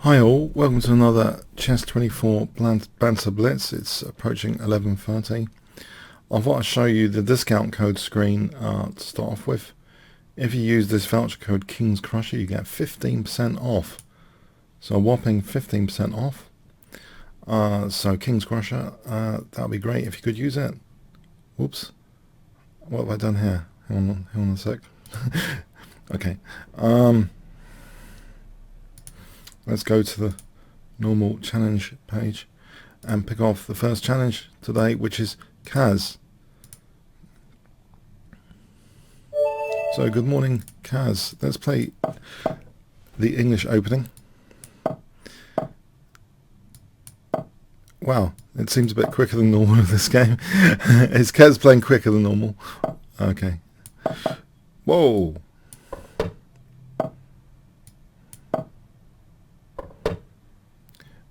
Hi all, welcome to another Chess 24 Banter Blitz. It's approaching 11:30. I thought I'd show you the discount code screen to start off with. If you use this voucher code Kingscrusher, you get 15% off. So a whopping 15% off. So Kingscrusher, that would be great if you could use it. Whoops. What have I done here? Hang on a sec. Okay. Let's go to the normal challenge page and pick off the first challenge today, which is Kaz. So good morning, Kaz. Let's play the English opening. Wow, it seems a bit quicker than normal in this game. Is Kaz playing quicker than normal? Okay. Whoa.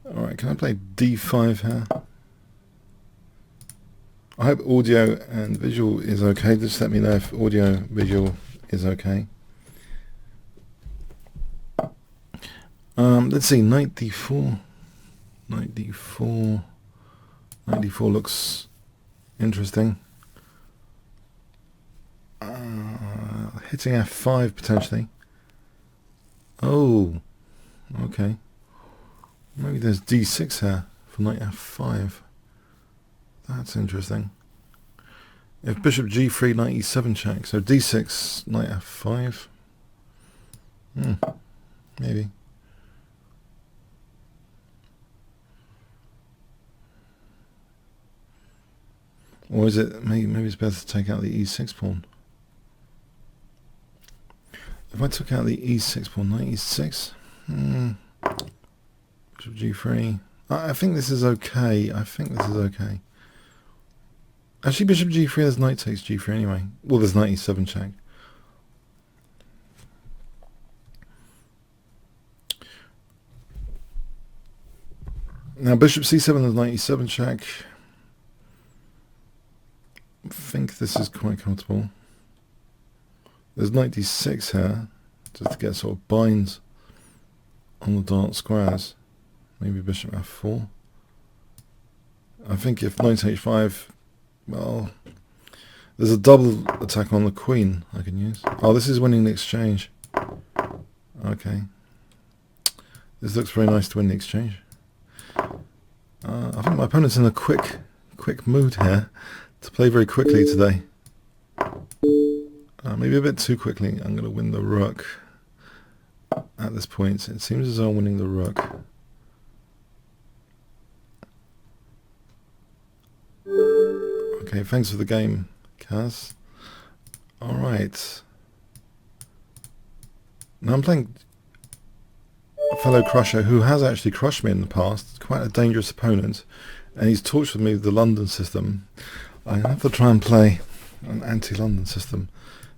Alright, can I play d5 here? I hope audio and visual is okay. Just let me know if audio visual is okay. Let's see, knight d4. Knight d4. Knight d4 looks interesting. Hitting f5 potentially. Oh, okay. Maybe there's d6 here for knight f5. That's interesting. If bishop g3, knight e7 check. So d6, knight f5. Maybe. Or is it, maybe it's better to take out the e6 pawn. If I took out the e6 pawn, knight e6. Bishop g3. I think this is okay. Actually, bishop g3, there's knight takes g3 anyway. Well, there's knight e7 check. Now, bishop c7, there's knight e7 check. I think this is quite comfortable. There's knight d6 here, just to get sort of binds on the dark squares. Maybe bishop f4. I think if knight h5, well, there's a double attack on the queen I can use. Oh, this is winning the exchange. Okay. This looks very nice to win the exchange. I think my opponent's in a quick mood here to play very quickly today. Maybe a bit too quickly. I'm going to win the rook at this point. It seems as though I'm winning the rook. Okay, thanks for the game, Kaz. Alright. Now I'm playing a fellow crusher who has actually crushed me in the past. Quite a dangerous opponent. And he's tortured me with the London system. I have to try and play an anti-London system.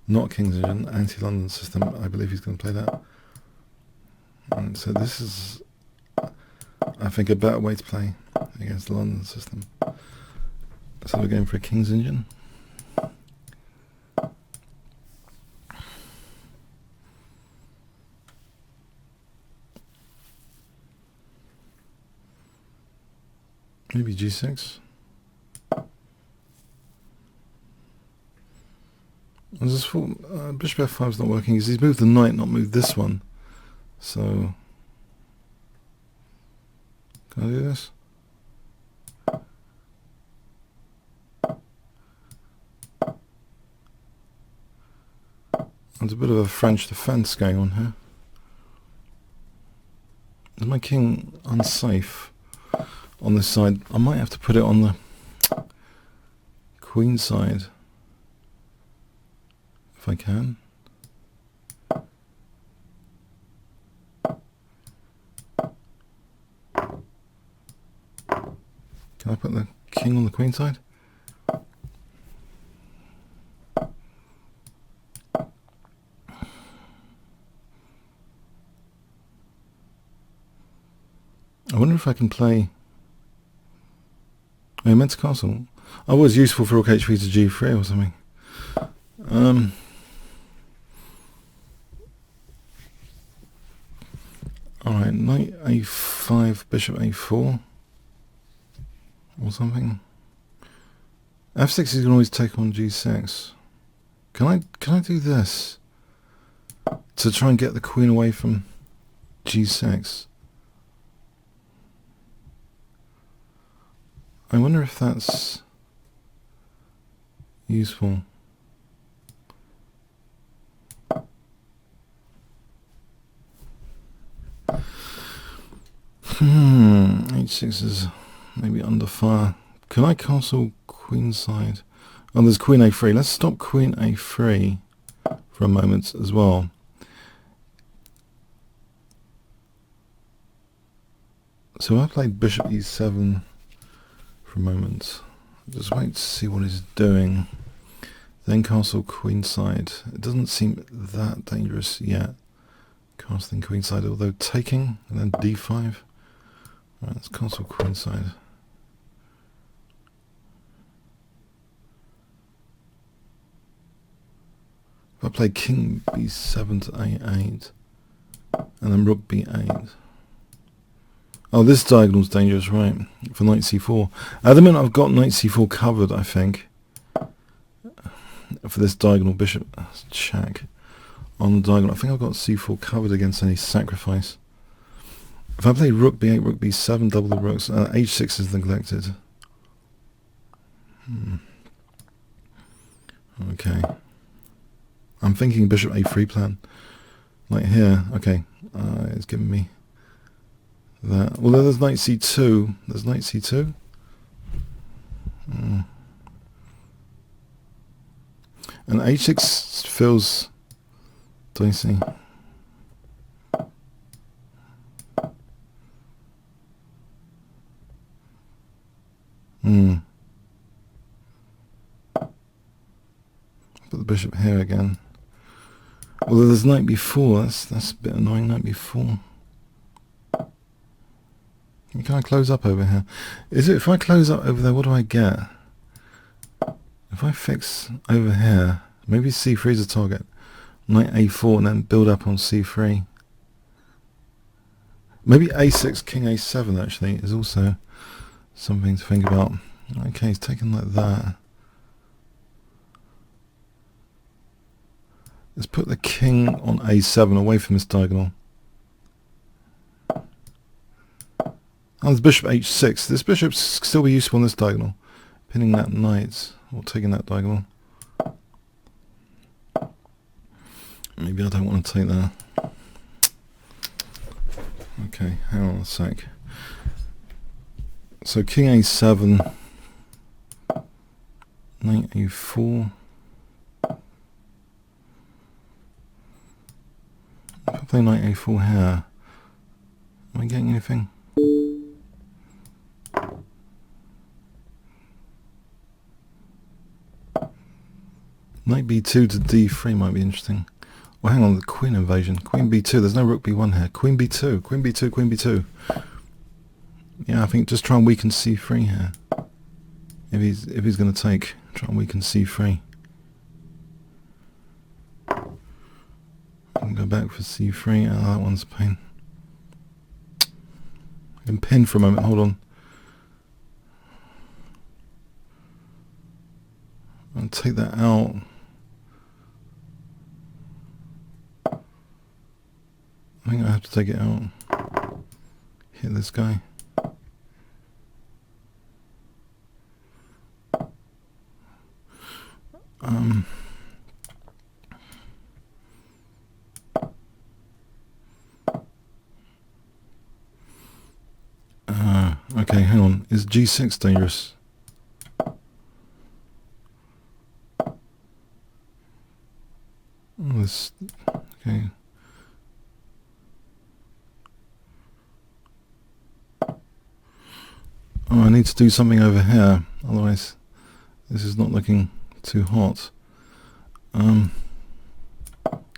Not King's Engine, anti-London system. I believe he's going to play that. And so this is, I think, a better way to play against the London system. So we're going for a King's Engine. Maybe g6. Bishop f5 is not working because he's moved the knight, not moved this one. So, can I do this? There's a bit of a French defense going on here. Is my king unsafe on this side? I might have to put it on the queen side if I can. Can I put the king on the queen side? I wonder if I can play immense castle. I was useful for rook h3 to g3 or something. Alright, knight a5, bishop a4 or something. f6 is going to always take on g6. Can I do this to try and get the queen away from g6? I wonder if that's useful. H6 is maybe under fire. Can I castle queenside? Oh, there's queen a3. Let's stop queen a3 for a moment as well. So I played bishop e7 for a moment. Just wait to see what he's doing. Then castle queenside. It doesn't seem that dangerous yet. Castling queenside, although taking, and then d5. Right, let's castle queenside. If I play king b7 to a8, and then rook b8. Oh, this diagonal's dangerous, right, for knight c4. At the minute I've got knight c4 covered, I think, for this diagonal bishop check on the diagonal. I think I've got c4 covered against any sacrifice. If I play rook b8, rook b7, double the rooks, h6 is neglected. Okay. I'm thinking bishop a3 plan. Like here, okay, it's giving me that. Well, there's knight c2. There's knight c2. And h6 feels dicey. Put the bishop here again. Well, there's knight b4. That's a bit annoying. Knight b4. Can I close up over here? Is it if I close up over there? What do I get? If I fix over here, maybe c3 is a target. Knight a4 and then build up on c3. Maybe a6, king a7 actually is also something to think about. Okay, it's taken like that. Let's put the king on a7 away from this diagonal. Oh, there's bishop h6. This bishop still be useful on this diagonal. Pinning that knight, or taking that diagonal. Maybe I don't want to take that. Okay, hang on a sec. So king a7, knight a4. If I play knight a4 here, am I getting anything? Knight b2 to d3 might be interesting. Well, hang on, the queen invasion. Queen b2, there's no rook b1 here. Queen b2, queen b2, queen b2. Yeah, I think just try and weaken c3 here. If he's going to take, try and weaken c3. I can go back for c3. Oh, that one's a pain. I can pin for a moment. Hold on. I'll take that out. I think I have to take it out. Hit this guy. Okay, hang on. Is g6 dangerous? This, okay. Oh, I need to do something over here, otherwise this is not looking too hot.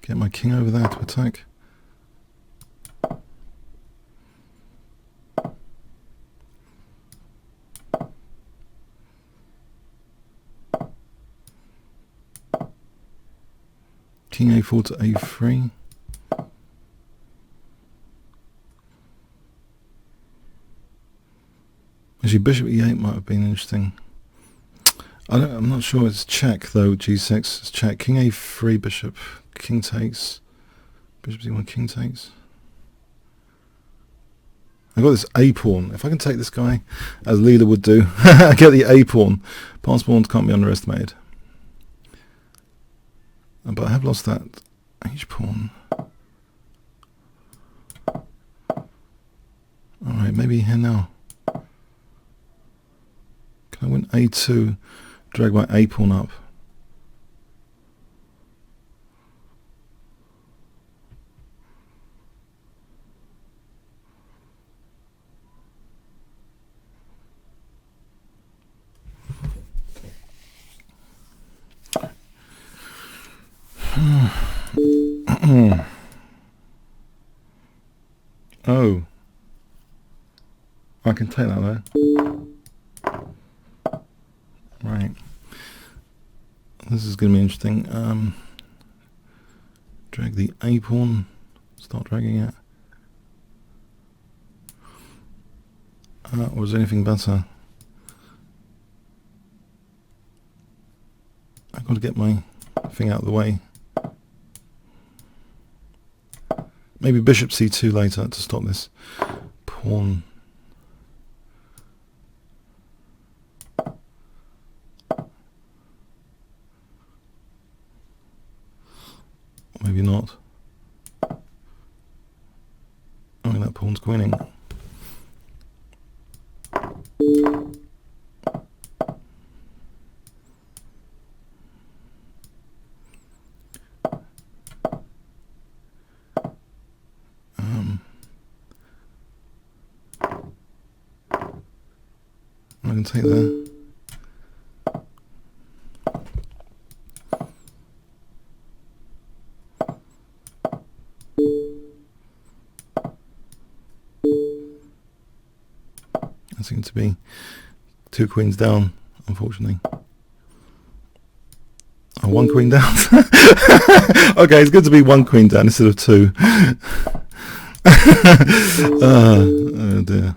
Get my king over there to attack. King a4 to a3. Actually, bishop e8 might have been interesting. I'm not sure. It's check though. G6. It's check. King a3. Bishop. King takes. Bishop c1. King takes. I've got this a pawn. If I can take this guy, as Leela would do, get the a pawn. Pass pawns can't be underestimated. But I have lost that h pawn. Alright, maybe here now. Can I win a2, drag my a pawn up? Oh. I can take that there. Right. This is going to be interesting. Drag the a pawn. Start dragging it. Or is there anything better? I've got to get my thing out of the way. Maybe bishop c2 later to stop this pawn. Maybe not. I mean, that pawn's queening. I can take that. I seem to be 2 queens down, unfortunately. Oh, 1 queen down. Okay, it's good to be 1 queen down instead of 2. Oh dear.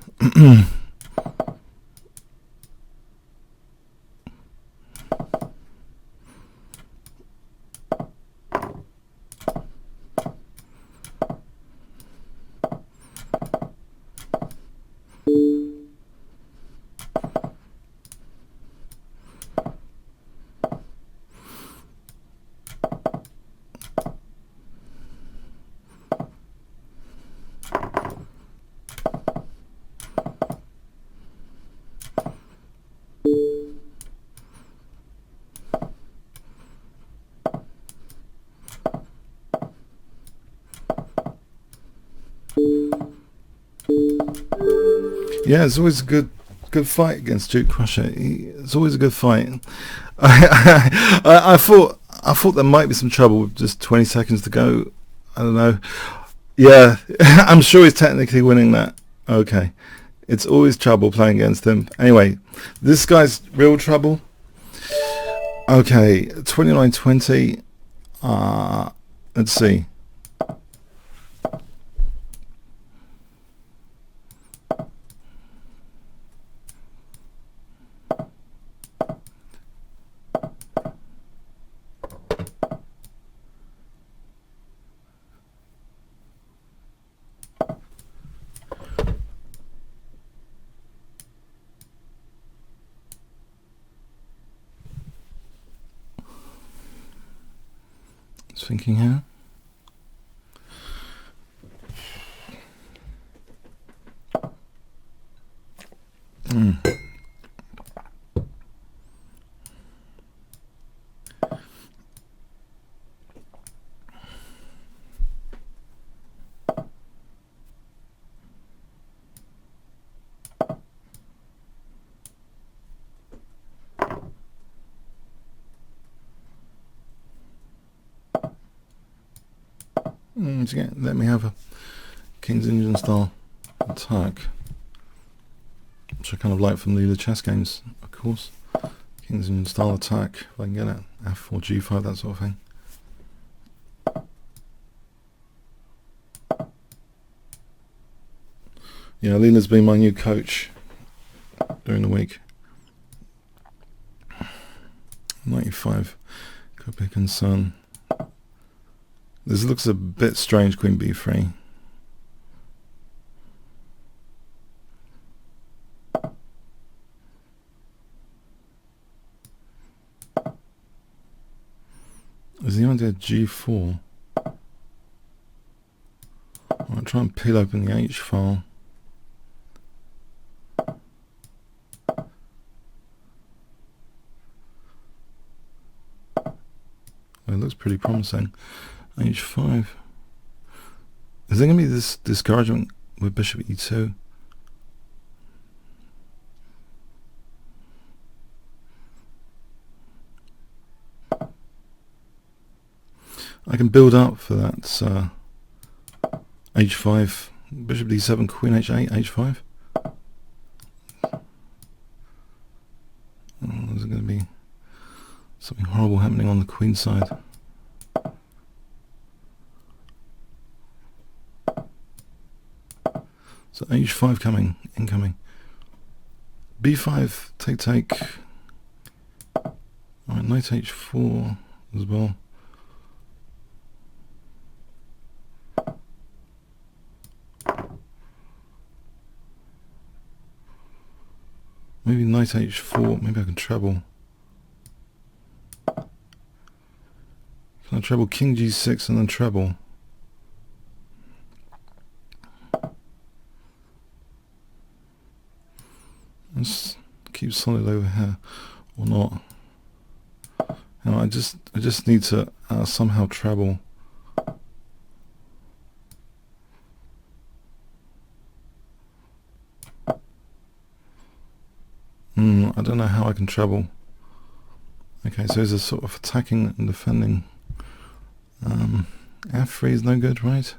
Yeah, it's always a good fight against Kingscrusher. It's always a good fight. I thought there might be some trouble with just 20 seconds to go. I don't know. Yeah, I'm sure he's technically winning that. Okay, it's always trouble playing against him. Anyway, this guy's real trouble. Okay, 29-20. Let's see. Thinking here. Let me have a King's Indian style attack, which I kind of like from the chess games, of course. King's Indian style attack, if I can get it, f4, g5, that sort of thing. Yeah, Leela's been my new coach during the week. 95 could be a concern. This looks a bit strange, Queen B3. Is the idea G4? I'll try and peel open the H file. It looks pretty promising. H5. Is there going to be this discouragement with bishop E2? I can build up for that H5, bishop D7, Queen H8, H5. There's going to be something horrible happening on the Queen side. So H5 coming, incoming. B5, take. Alright, knight H4 as well. Maybe knight H4, maybe I can treble. Can I treble King G6 and then treble? Let's keep solid over here, or not. You know, I just need to somehow treble. I don't know how I can treble. Okay, so there's a sort of attacking and defending. F3 is no good, right?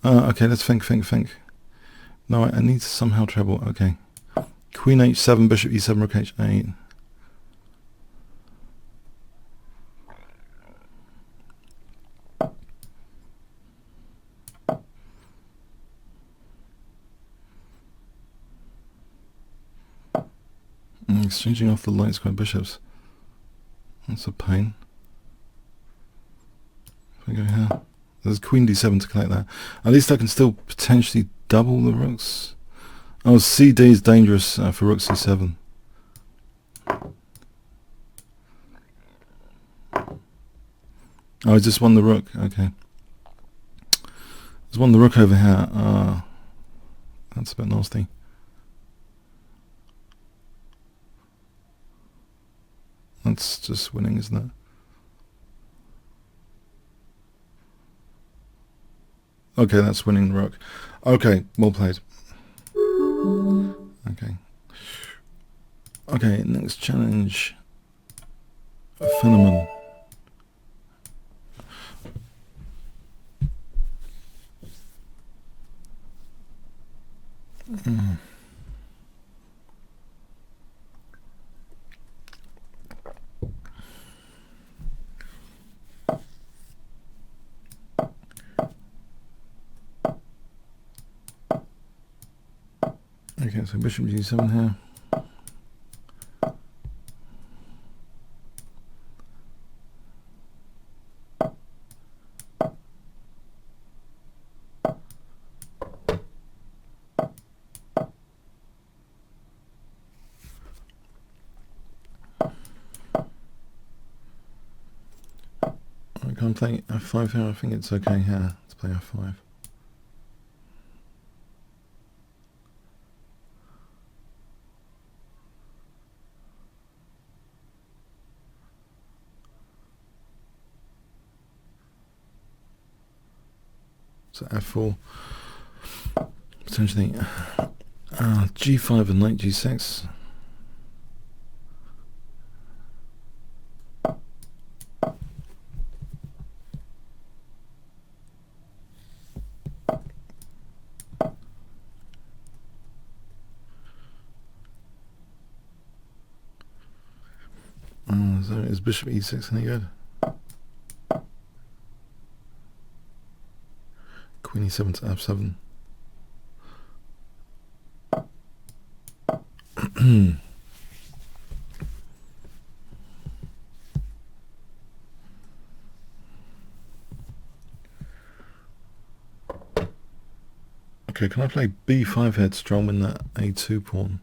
Okay, let's think. No, I need to somehow treble. Okay. Queen H7, bishop E7, rook H8. Exchanging off the light square bishops. That's a pain. If I go here, there's Queen D7 to collect that. At least I can still potentially double the rooks. Oh, CD is dangerous for rook C7. Oh, I just won the rook. Okay. Just won the rook over here. That's a bit nasty. That's just winning, isn't it? Okay, that's winning the rook. Okay, well played. Okay, next challenge. Phenomenon. Okay, so bishop G7 here. I can't play F5 here. I think it's okay here to play F5. So F4, potentially G5 and knight G6. So is bishop E6 any good? Queen E7 to F7. Okay, can I play b5 here to try and win that a2 pawn?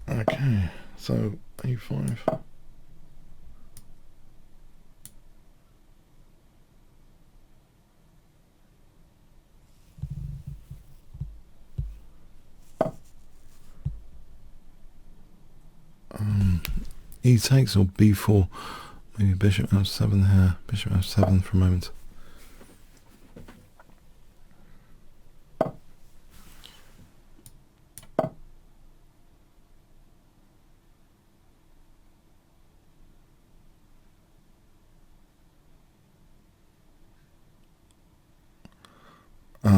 Okay, so a5. E takes or b4. Maybe bishop f7 here. Bishop f7 for a moment.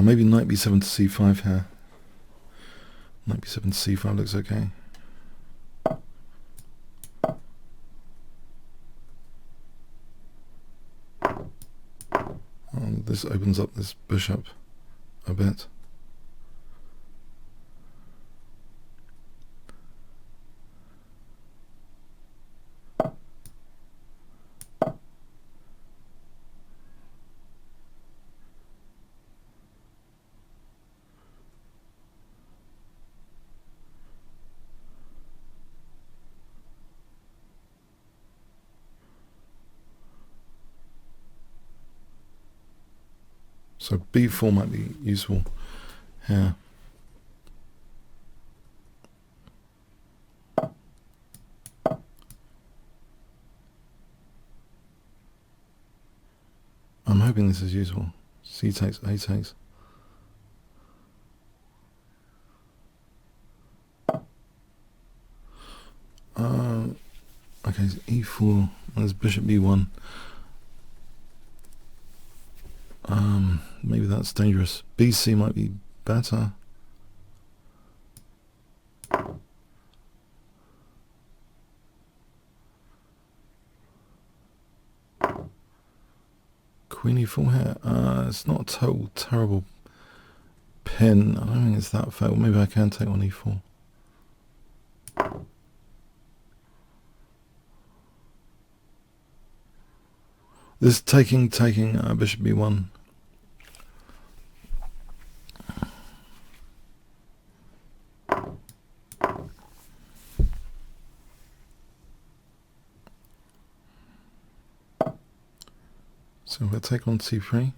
Maybe knight b7 to c5 here. Knight b7 to c5 looks okay. This opens up this bishop a bit. So b4 might be useful here. I'm hoping this is useful. C takes, A takes. Okay, so e4. There's bishop b1. Maybe that's dangerous. bc might be better. Queen e4 here. It's not a total terrible pin. I don't think it's that fair. Well, maybe I can take on e4. This taking bishop b1. So we'll take on c3.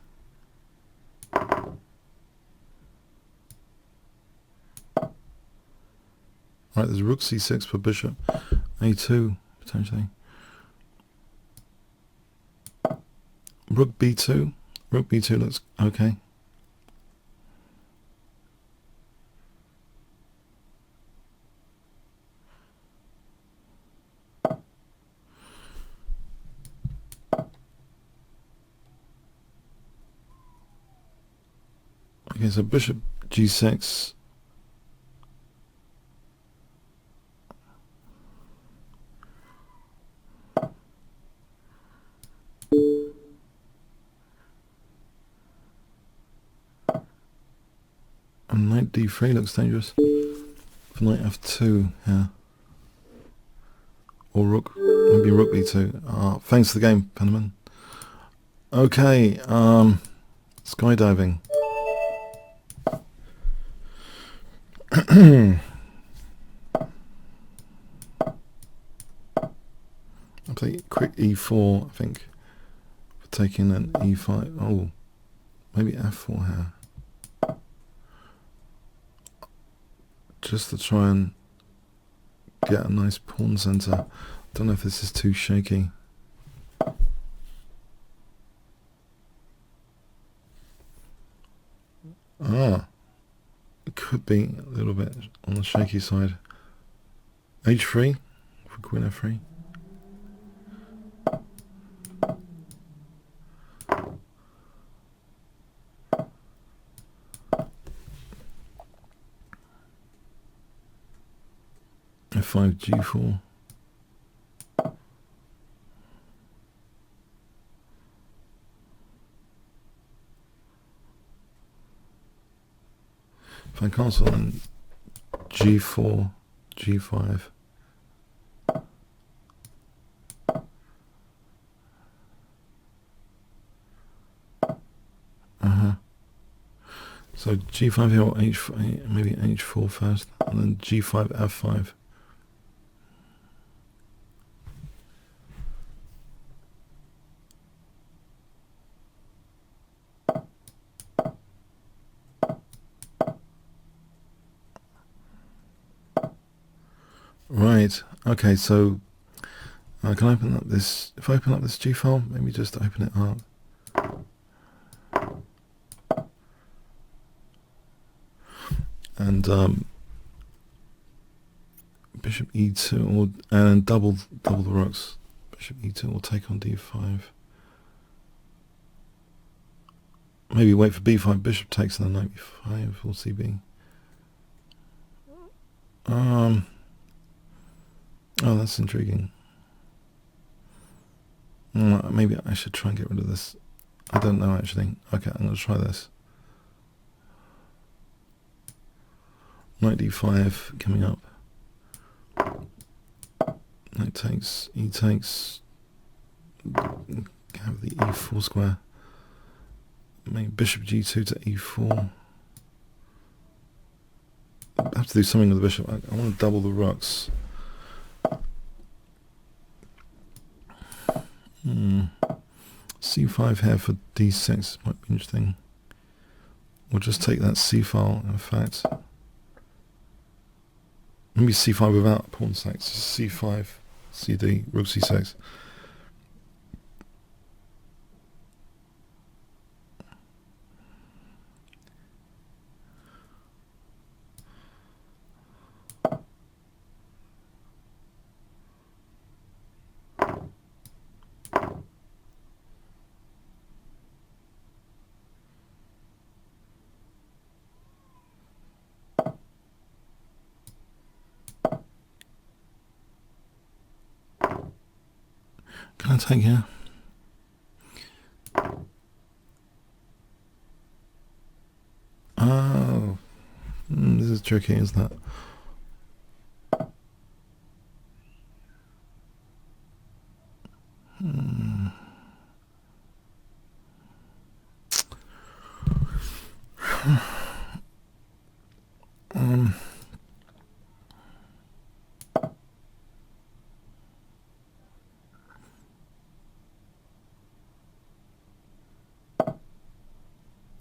Right, there's rook c6 for bishop a2 potentially. Rook b2. Rook b2 looks okay. Okay, so bishop g6. And knight d3 looks dangerous. For knight f2 here. Or rook, maybe rook b2. Thanks for the game, Penniman. Okay, skydiving. I'll play quick e4, I think, for taking an e5. Oh, maybe f4 here. Just to try and get a nice pawn center. Don't know if this is too shaky. It could be a little bit on the shaky side. H3 for queen f3. F5 G4. If I castle, then G4, G5. So G5 here or H4, maybe H4 first, and then G5, F5. Right, okay, so can I open up this, if I open up this G file, maybe just open it up. And bishop E2, or, and double the rooks. Bishop E2 will take on D5. Maybe wait for B5, bishop takes, and then knight B5, we'll see B. Oh, that's intriguing. Maybe I should try and get rid of this. I don't know, actually. Okay, I'm going to try this. Knight D5 coming up. Knight takes, E takes. Have the E4 square. Maybe bishop G2 to E4. I have to do something with the bishop. I want to double the rooks. C5 here for D6 might be interesting. We'll just take that C file, in fact. Maybe C5 without pawn sacs. C5, CD, rook C6. Can I take here? Oh, this is tricky, isn't it?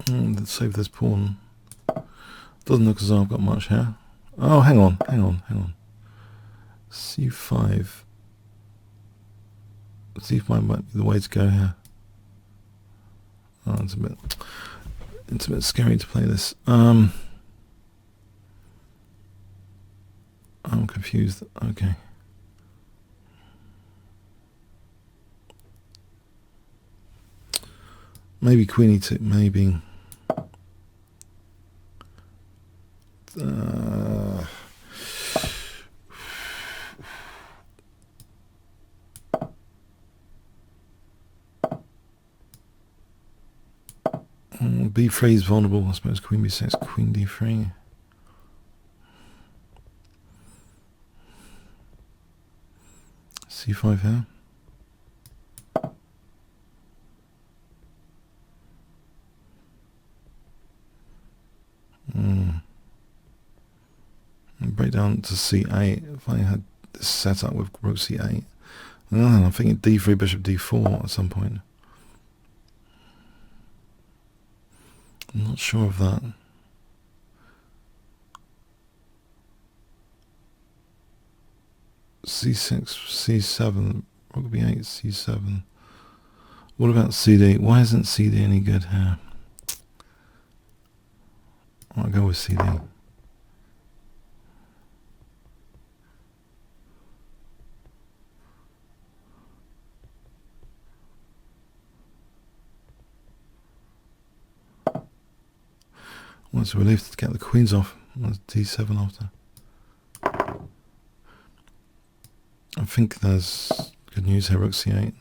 Let's save this pawn. Doesn't look as though I've got much here. Oh, hang on. C5. C5 might be the way to go here. Oh, it's a bit scary to play this. I'm confused. Okay. Maybe queen e2, maybe. B3 is vulnerable, I suppose. Queen b6, queen d3. C5 here. Break down to c8. If I had this set up with rook c8, I'm thinking d3, bishop d4 at some point. I'm not sure of that. C6, c7, rook b8, c7. What about cd? Why isn't cd any good here? I'll go with cd. Well, it's a relief to get the queens off. That's d7 after. I think there's good news here, rook c8.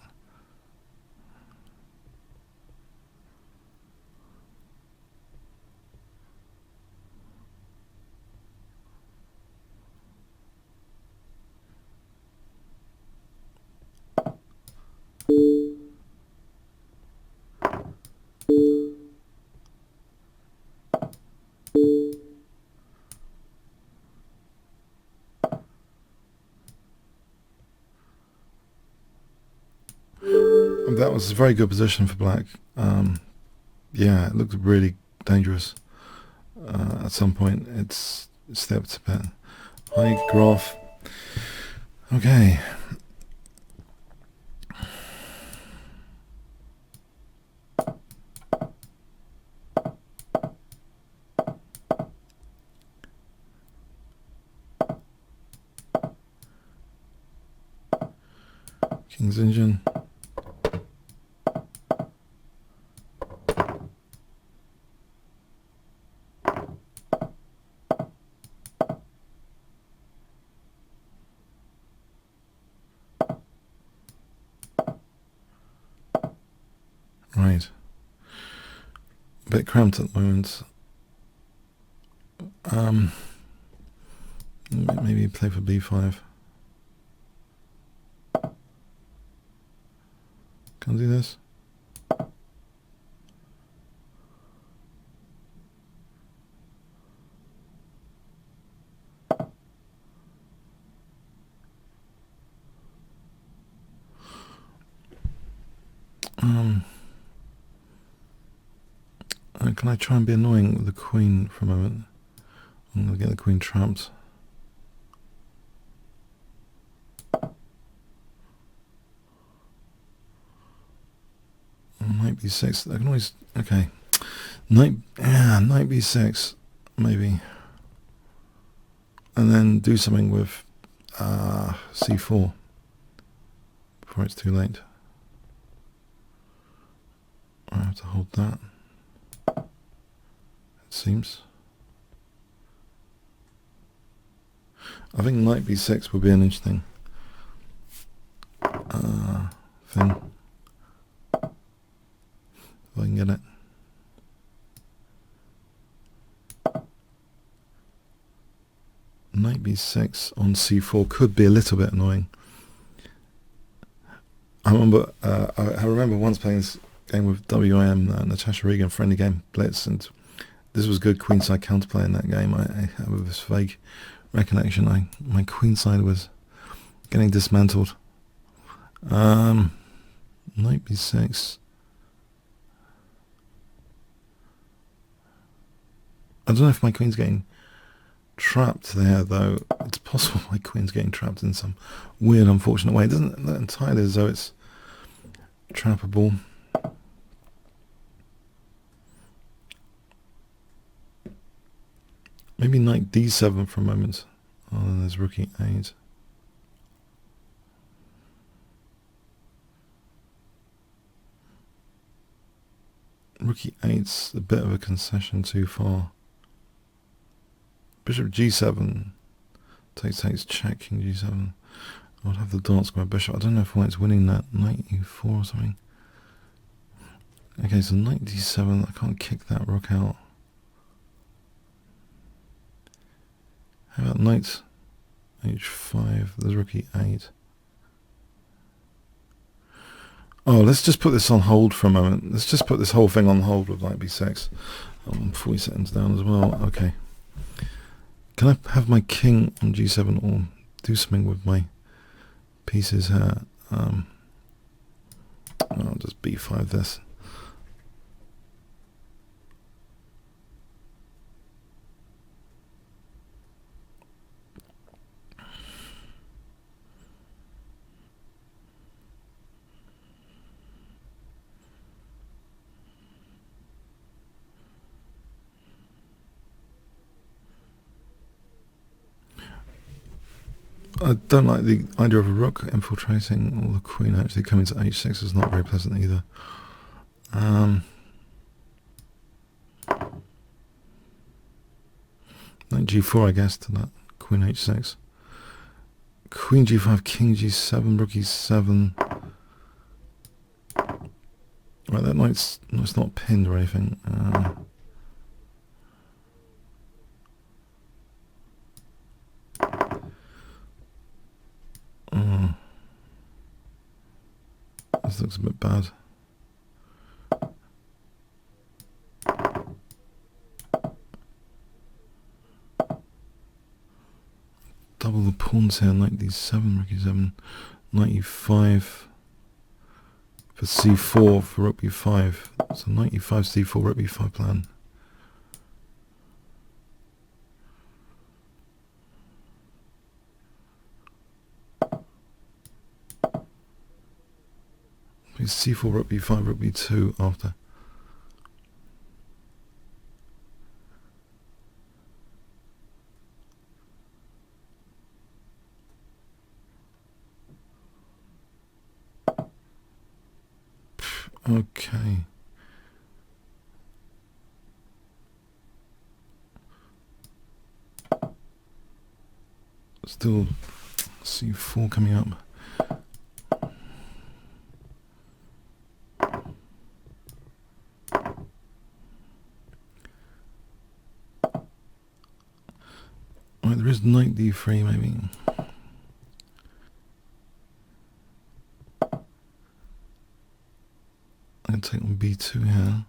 That was a very good position for black. Yeah, it looked really dangerous. At some point, it's stepped a bit. High graph. Okay. King's engine. Right. A bit cramped at the moment. Maybe play for b5. Can I do this? Can I try and be annoying with the queen for a moment? I'm going to get the queen trapped. Knight b6. I can always... Okay. Knight b6, maybe. And then do something with c4 before it's too late. I have to hold that. It seems. I think knight b6 would be an interesting thing. If I can get it. Knight b6 on c4 could be a little bit annoying. I remember once playing this game with WIM, Natasha Regan, friendly game, Blitz, and this was good queenside counterplay in that game. I have this vague recollection. My queenside was getting dismantled. Knight b6. I don't know if my queen's getting trapped there, though. It's possible my queen's getting trapped in some weird, unfortunate way. It doesn't look entirely as though it's trappable. Maybe knight d7 for a moment. Oh, then there's rook e8. Rook e8's a bit of a concession too far. Bishop g7, takes check, king g7. I would have the dark square bishop. I don't know if white's winning that. Knight e4 or something. Okay, so knight d7, I can't kick that rook out. How about knight h5, there's rook e8. Oh, let's just put this on hold for a moment. Let's just put this whole thing on hold with knight b6. I'm 40 seconds down as well. Okay. Can I have my king on g7 or do something with my pieces here? I'll just b5 this. I don't like the idea of a rook infiltrating, or the queen actually coming to h6 is not very pleasant either. Knight g4, I guess, to that. Queen h6. Queen g5, king g7, rook e7. Right, that knight's not pinned or anything. This looks a bit bad. Double the pawns here, knight d7, rook e7, knight e5 for c4 for rook b5. So knight e5, c4, rook b5 plan. c4, rook b5, rook b2 after. Okay. Still c4 coming up. Right, there is knight d3 maybe. I'm going to take on b2 here.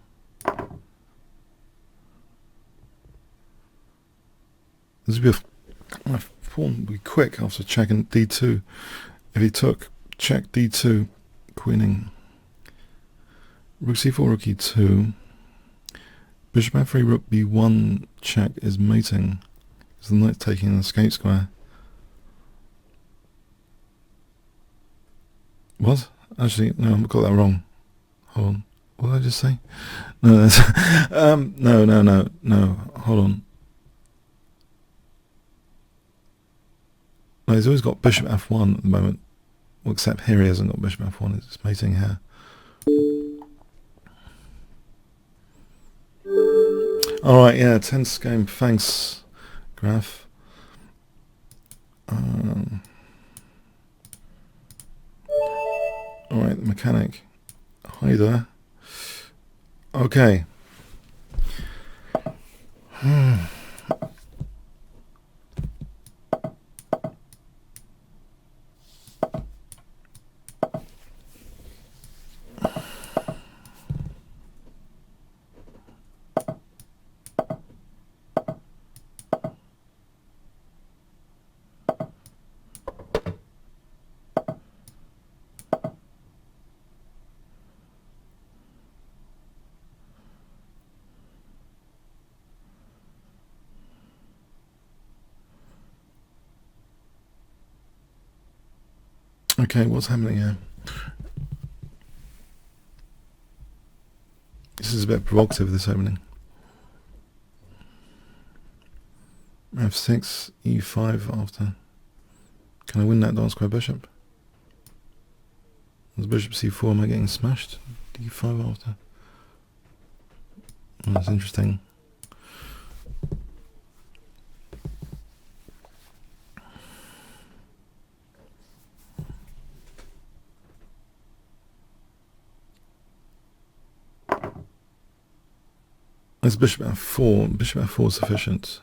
This would be my pawn would be quick after checking d2. If he took check d2, queening. Rook c4, rook e2. Bishop f3, rook b1 check is mating. Because the knight's taking an escape square. What? Actually, no, I've got that wrong. Hold on. What did I just say? No, that's no. Hold on. No, he's always got bishop f1 at the moment. Well, except here he hasn't got bishop f1. It's mating here. All right, yeah, tense game. Thanks, Graf. All right, the mechanic. Hi there. Okay. Okay, what's happening here? This is a bit provocative, this opening. f6, e5 after. Can I win that dark square bishop? As bishop c4, am I getting smashed? d5 after. Oh, that's interesting. Let's bishop f4. Bishop f4 is sufficient.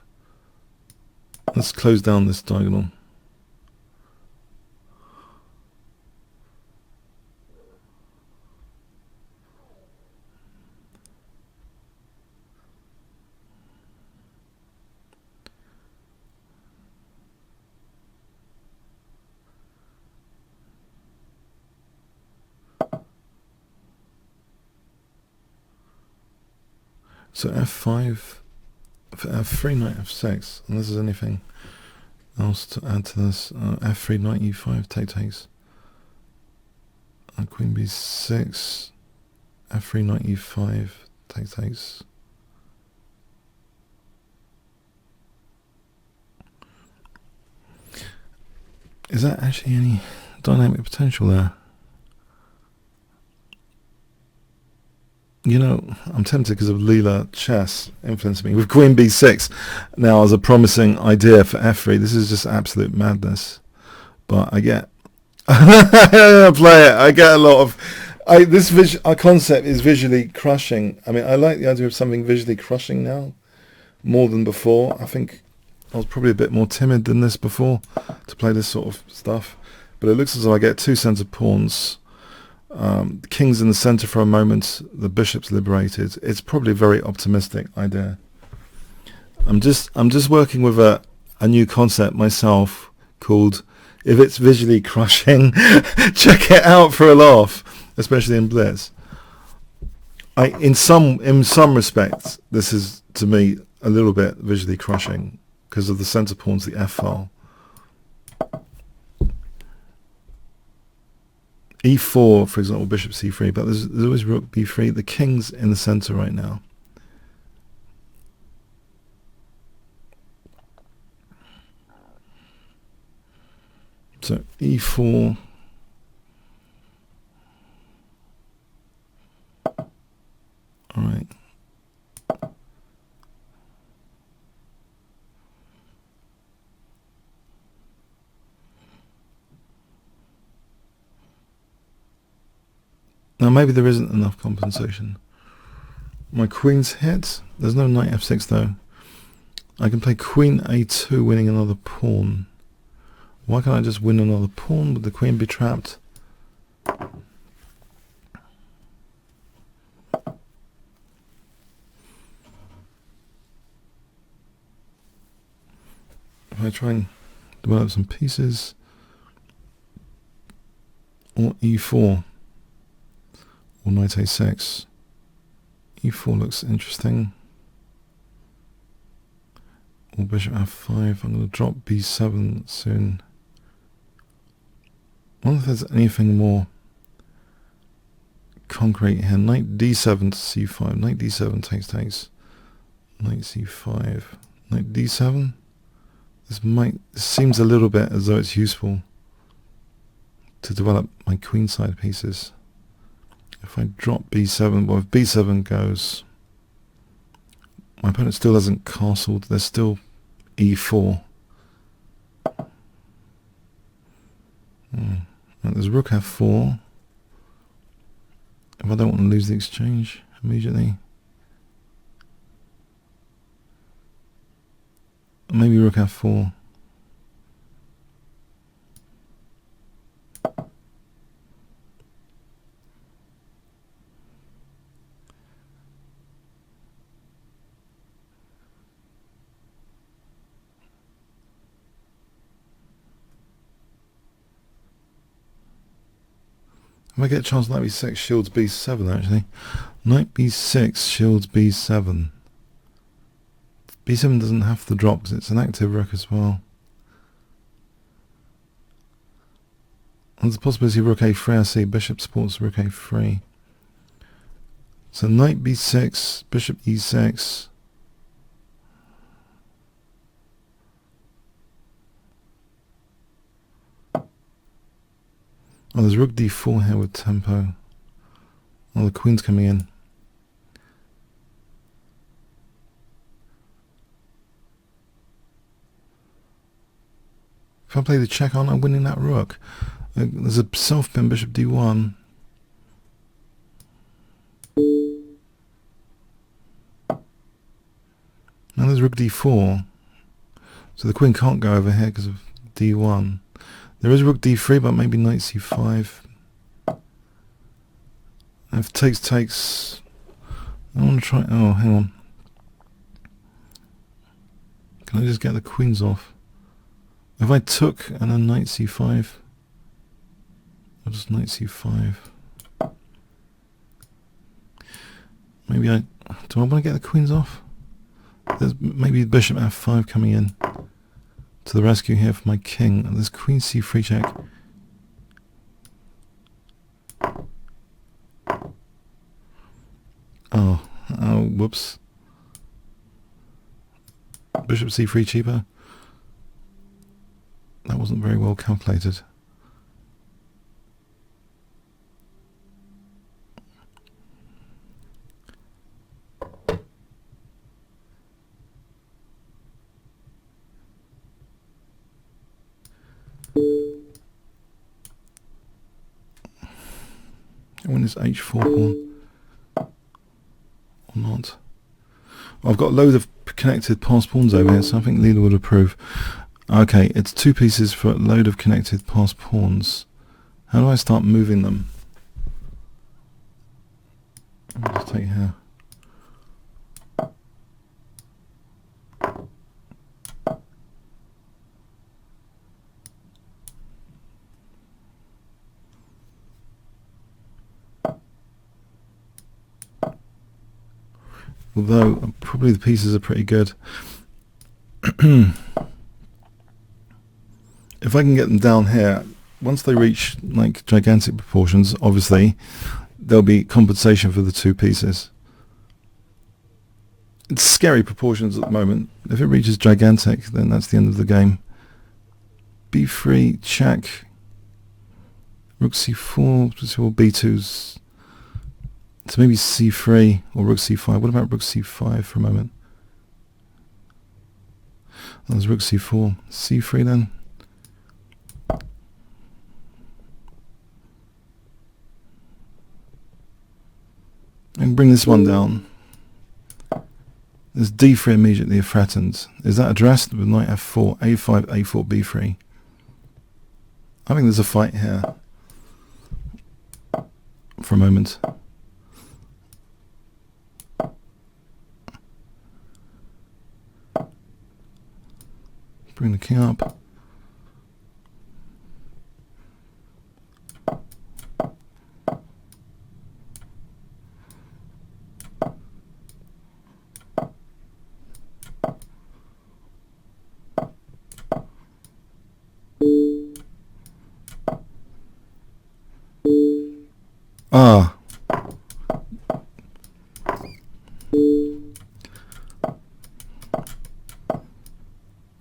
Let's close down this diagonal. So f5 for f3 knight f6, unless there's anything else to add to this. F3 knight e5 takes. Queen b6, f3 knight e5 takes. Is that actually any dynamic potential there? You know, I'm tempted because of Leela chess influencing me with Queen B6 now as a promising idea for F3. This is just absolute madness. But I get I play it. I get a lot of this concept is visually crushing. I mean, I like the idea of something visually crushing now more than before. I think I was probably a bit more timid than this before to play this sort of stuff. But it looks as though I get two centre pawns. The king's in the centre for a moment. The bishop's liberated. It's probably a very optimistic idea. I'm just working with a new concept myself called, if it's visually crushing, check it out for a laugh, especially in Blitz. In some respects, this is to me a little bit visually crushing because of the centre pawns, the F file. E4, for example, bishop C3, but there's always rook B3. The king's in the centre right now. So E4. All right. Now maybe there isn't enough compensation. My queen's hit. There's no knight F6 though. I can play queen A2, winning another pawn. Why can't I just win another pawn? Would the queen be trapped? If I try and develop some pieces, or E4, or knight A6. E4 looks interesting. Or bishop F5. I'm going to drop B7 soon. I wonder if there's anything more concrete here. Knight D7 to C5. Knight D7 takes. Knight C5. Knight D7. This seems a little bit as though it's useful to develop my queenside pieces. If I drop B7, well, if B7 goes, my opponent still hasn't castled. There's still E4. And there's rook F4. If I don't want to lose the exchange immediately, maybe rook F4. If I get a chance, knight B6 shields B7 actually. Knight B6 shields B7. B7 doesn't have to drop because it's an active rook as well. And there's a possibility of rook A3, I see. Bishop supports rook A3. So knight B6, bishop E6. Oh, there's rook D4 here with tempo. Oh, the queen's coming in. If I play the check on, I'm winning that rook. There's a self-pin bishop D1. Now there's rook D4. So the queen can't go over here because of D1. There is rook D3, but maybe knight C5. If takes, I want to try. Oh, hang on. Can I just get the queens off? If I took and then knight C5, I'll just knight C5. Maybe do I want to get the queens off? There's maybe bishop F5 coming in to the rescue here for my king. And there's queen C3 check. Oh, whoops. Bishop C3 cheaper. That wasn't very well calculated. find this h4 pawn or not. I've got a load of connected passed pawns over here, so I think Leela would approve. Okay, it's 2 pieces for a load of connected passed pawns. How do I start moving them? I'll just take here. Although probably the pieces are pretty good. If I can get them down here, once they reach like gigantic proportions, obviously there'll be compensation for the 2 pieces. It's scary proportions at the moment. If it reaches gigantic, then that's the end of the game. b3 check, rook c4, or b2's. So maybe c3 or rook c5. What about rook c5 for a moment? There's rook c4. c3 then. And bring this one down. There's d3 immediately threatened. Is that addressed with knight f4, a5, a4, b3? I think there's a fight here. For a moment. Bring the king up. Ah.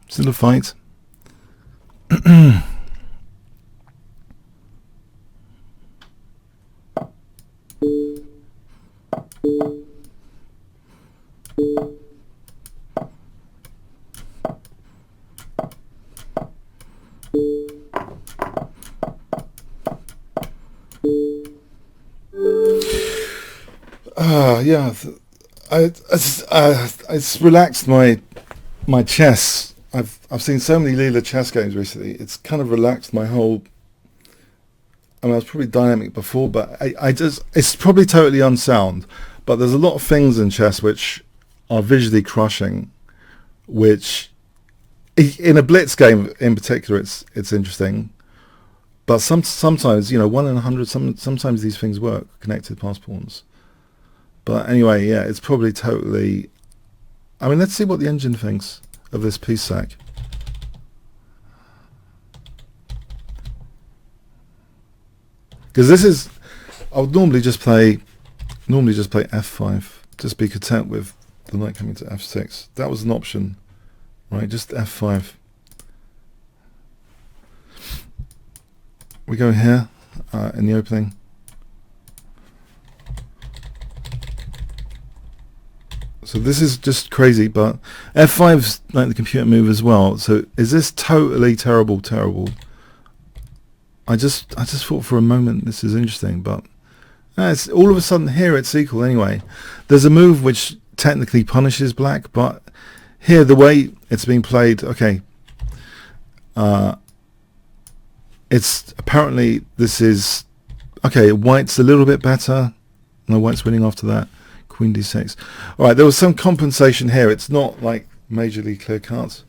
Still a fight. Yeah, it's relaxed my chess. I've seen so many Leela chess games recently. It's kind of relaxed my whole. I mean, I was probably dynamic before, but it's probably totally unsound. But there's a lot of things in chess which are visually crushing, which in a blitz game in particular, it's interesting. But sometimes, 1 in 100. Sometimes these things work, connected passed pawns. But anyway, yeah, it's probably totally. I mean, let's see what the engine thinks of this piece sack. Because this is, I would normally just play f5. Just be content with the knight coming to f6. That was an option, right? Just f5. We go here in the opening. So this is just crazy, but f5's like the computer move as well. So is this totally terrible? I just thought for a moment this is interesting, but it's all of a sudden here it's equal anyway. There's a move which technically punishes black, but here the way it's being played, okay. It's apparently this is okay. White's a little bit better. No, white's winning after that. Queen d6. All right, there was some compensation here. It's not like majorly clear cut.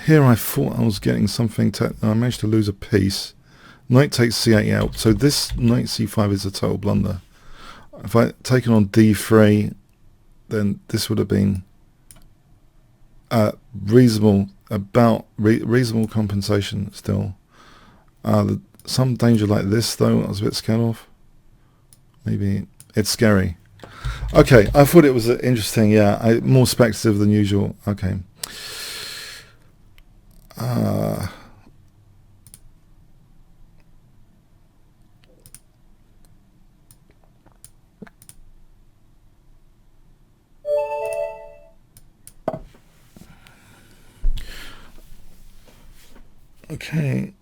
Here I thought I was getting something. I managed to lose a piece. Knight takes c8 out. So this knight c5 is a total blunder. If I had taken on d3, then this would have been reasonable compensation still. Some danger like this though I was a bit scared of. Maybe it's scary. Okay, I thought it was interesting. Yeah, more speculative than usual. Okay. Okay.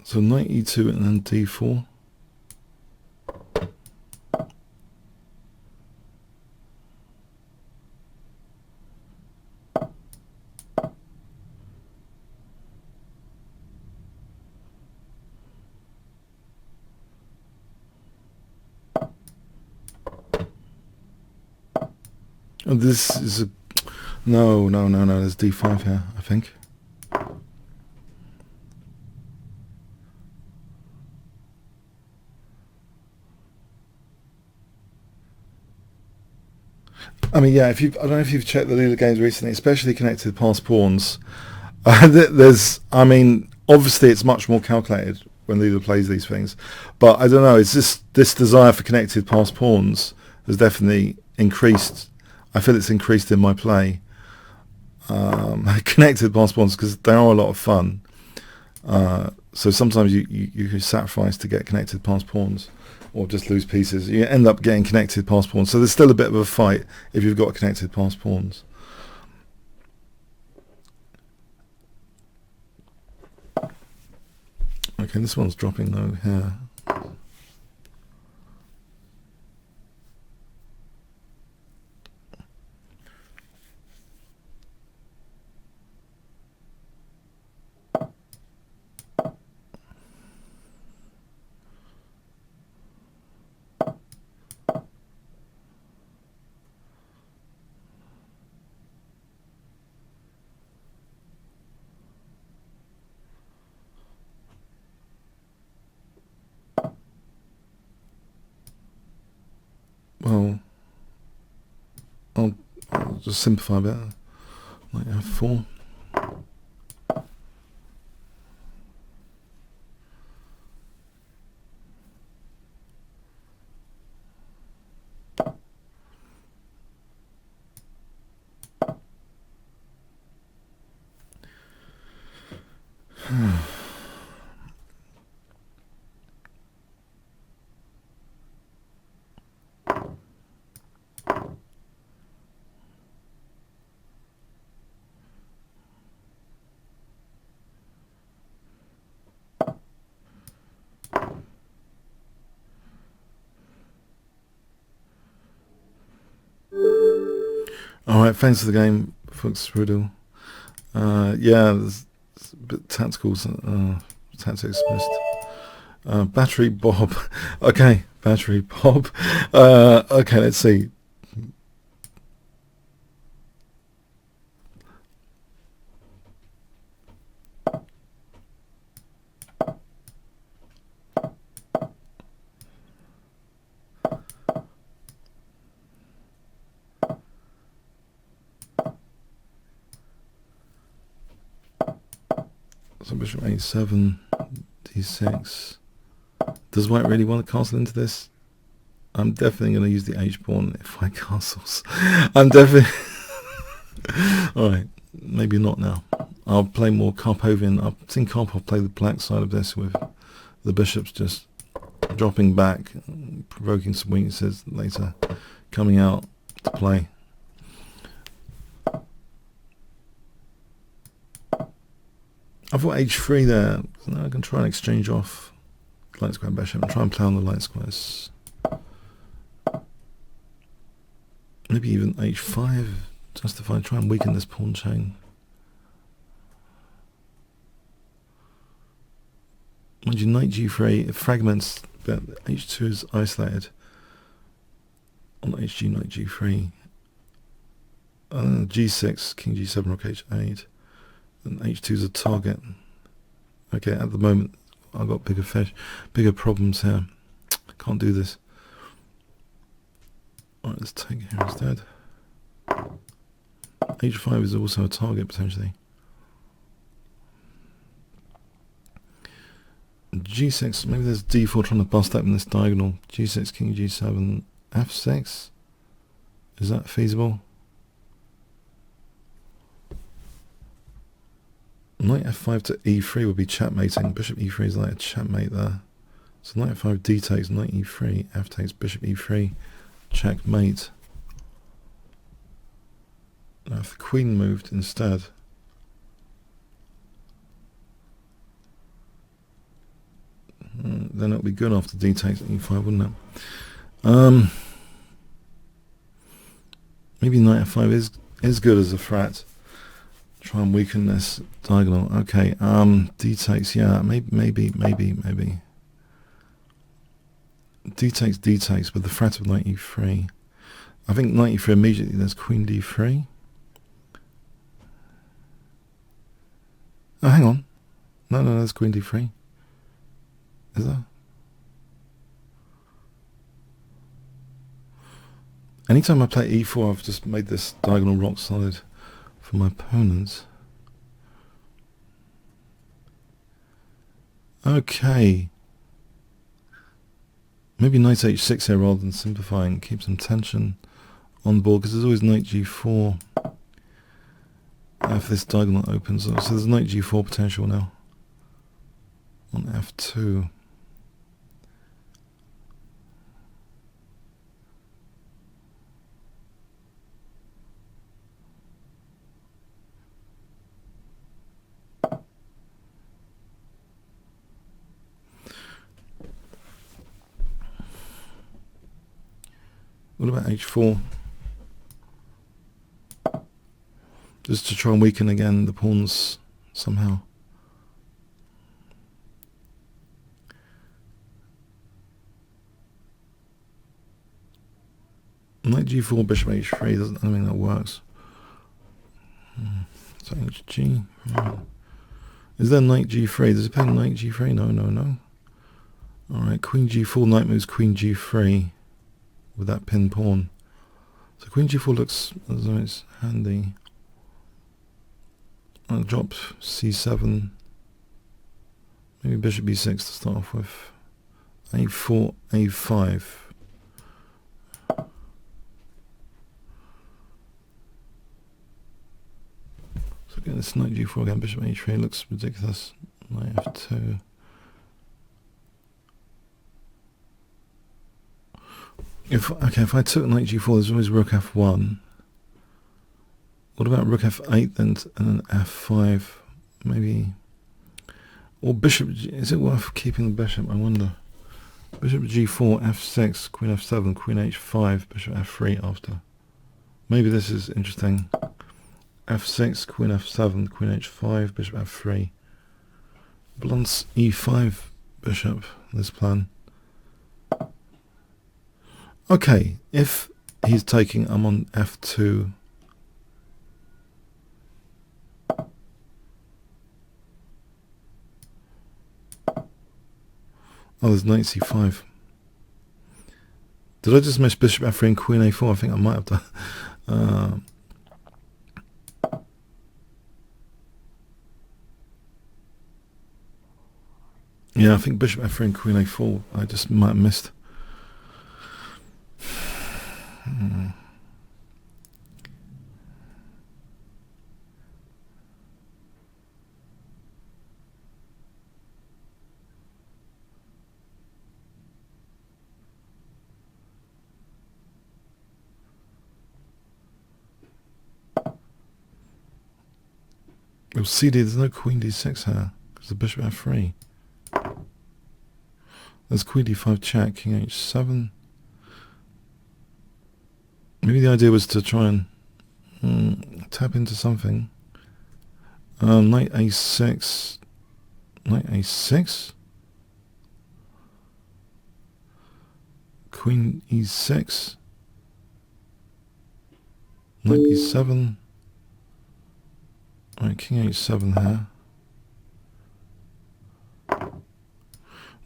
So 92 and then D4. Oh, this is a... No, there's D5 here, I think. I mean, yeah, I don't know if you've checked the Lula games recently, especially connected past pawns. There's, I mean, obviously it's much more calculated when Lula plays these things, but I don't know, it's just this desire for connected past pawns has definitely increased. I feel it's increased in my play. Connected past pawns, because they are a lot of fun. So sometimes you sacrifice to get connected past pawns, or just lose pieces. You end up getting connected past pawns. So there's still a bit of a fight if you've got connected past pawns. Okay, this one's dropping though here. Well, I'll just simplify a bit. Like F4. Alright, thanks for the game, Fox Riddle. Yeah, there's a bit tactical, tactics missed. Battery Bob. Okay, Battery Bob. Okay, let's see. So bishop a7, d6. Does white really want to castle into this? I'm definitely going to use the h-pawn if white castles. I'm definitely... Alright, maybe not now. I'll play more Karpovian. I think Karpov play the black side of this with the bishops just dropping back, provoking some weaknesses later, coming out to play. I've got h3 there. So I can try and exchange off light square bishop and try and play on the light squares. Maybe even h5, just if I try and weaken this pawn chain. Mind you, knight g3, it fragments, but h2 is isolated on hg, knight g3. G6, king g7, rook h8. And h2 is a target. Okay, at the moment I've got bigger problems here. Can't do this. Alright, let's take here instead. h5 is also a target potentially. g6, maybe there's d4 trying to bust open this diagonal. g6, king g7, f6. Is that feasible? Knight f5 to e3 would be checkmating. Bishop e3 is like a checkmate there. So knight f5, d takes, knight e3, f takes, bishop e3, checkmate. Now if the queen moved instead, then it would be good after d takes e5, wouldn't it? Maybe knight f5 is good as a threat. Try and weaken this diagonal. Okay, d takes, yeah, maybe. D takes with the threat of knight e3. I think knight e3 immediately, there's queen d3. Oh, hang on. No, there's queen d3. Is there? Anytime I play e4, I've just made this diagonal rock solid for my opponents. Okay. Maybe knight h6 here rather than simplifying. Keep some tension on the board because there's always knight g4. If this diagonal opens, so there's knight g4 potential now on f2. What about h4? Just to try and weaken again the pawns somehow. Knight g4, bishop h3, I don't think that works. So hg. Is there knight g3? Does it play knight g3? No. Alright, queen g4, knight moves queen g3 with that pin pawn. So queen g4 looks as though it's handy. I'll drop c7. Maybe bishop b6 to start off with. a4, a5. So again, this knight g4 again, bishop h3 looks ridiculous. Knight f2. If I took knight g4, there's always rook f1. What about rook f8 then, and then f5? Maybe. Or bishop, is it worth keeping the bishop? I wonder. Bishop g4, f6, queen f7, queen h5, bishop f3 after. Maybe this is interesting. f6, queen f7, queen h5, bishop f3. Blunts e5 bishop, this plan. Okay, if he's taking, I'm on f2. Oh, there's knight c5. Did I just miss bishop f3 and queen a4? I think I might have done. Yeah, I think bishop f3 and queen a4 I just might have missed. Oh, CD, there's no queen d6 here because the bishop f3. There's queen d5 check, king h7. Maybe the idea was to try and tap into something. Knight a6. Knight a6? Queen e6. Knight b7. Right, king h7 here.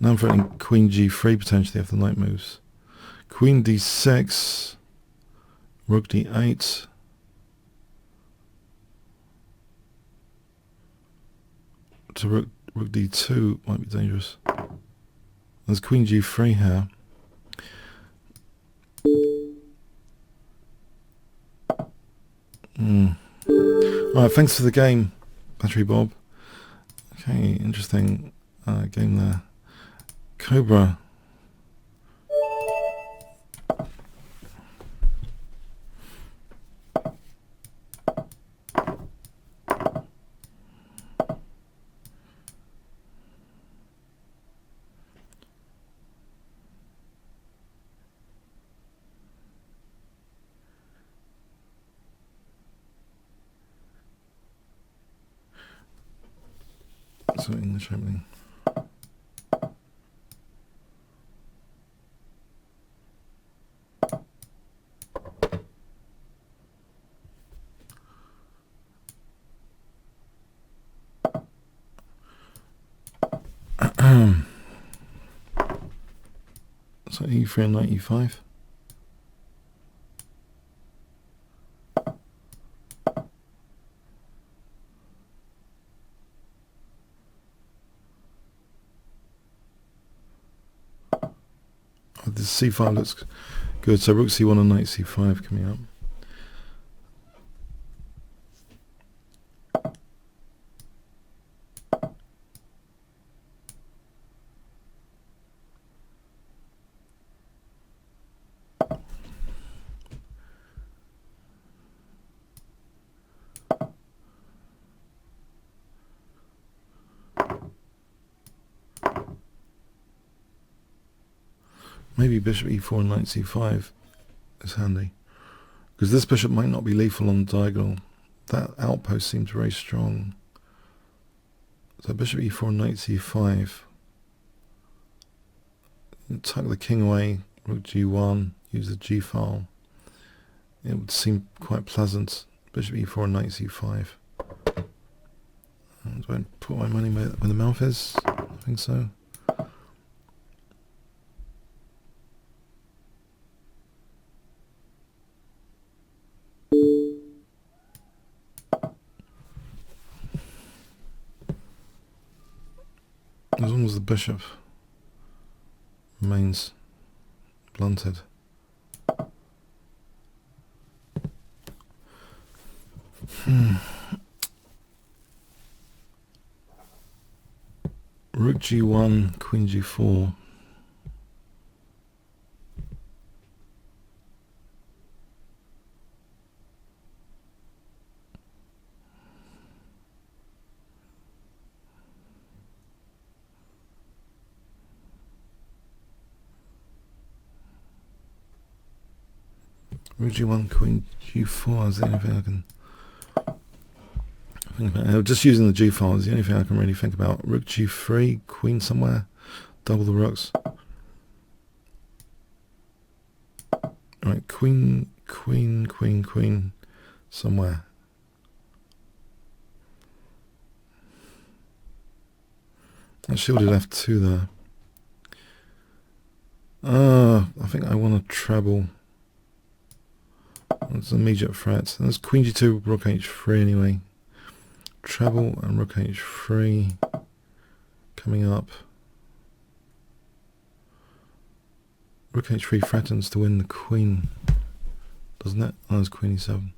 Now I'm threatening queen g3 potentially if the knight moves. Queen d6. Rook d8. To rook d2 might be dangerous. There's queen g3 here. Alright, thanks for the game, Battery Bob. Okay, interesting game there. Cobra. So English opening. So E3 and knight E5. Oh, this C5 looks good. So rook C1 and knight C5 coming up. Maybe bishop E4 and knight C5 is handy. Because this bishop might not be lethal on the diagonal. That outpost seems very strong. So bishop E4 and knight C5. Tuck the king away, rook G1, use the G file. It would seem quite pleasant. Bishop E4 and knight C5. Do I put my money where the mouth is? I think so. As long as the bishop remains blunted. Rook G1, Queen G4. Rook G1, Queen G4 is the only thing I can think about. Just using the G file is the only thing I can really think about. Rook G3, Queen somewhere, double the rooks. Right, Queen, Queen, Queen, Queen, somewhere. I shielded F2 there. I think I want to treble. That's an immediate threat. There's Queen G2, Rook H3 anyway. Treble and Rook H3 coming up. Rook H3 threatens to win the Queen, doesn't it? Oh, there's Queen E7.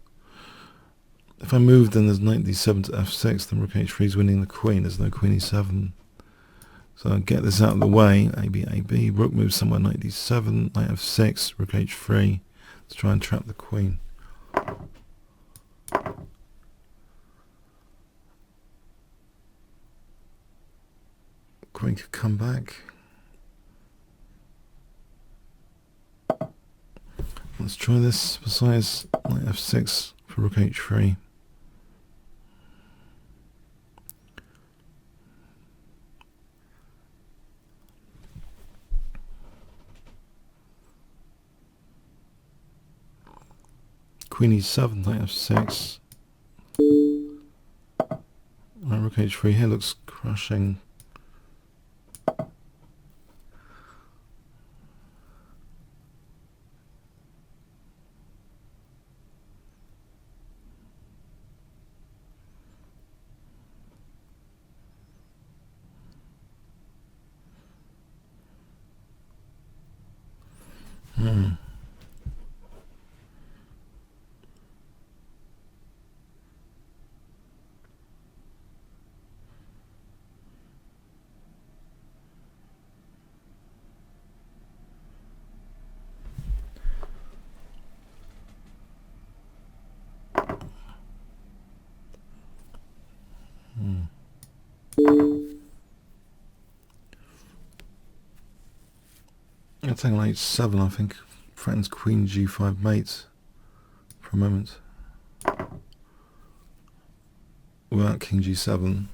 If I move, then there's knight D7 to F6, then Rook H3 is winning the Queen. There's no Queen E7. So I'll get this out of the way. AB, AB. Rook moves somewhere, knight D7, knight F6, Rook H3. Let's try and trap the Queen. Queen could come back. Let's try this. Besides, knight F6 for Rook H3. Queen E7, knight F6. Right, Rook H3 here looks crushing. going to take on h7, I think. Threatens queen g5 mate for a moment. Without king g7.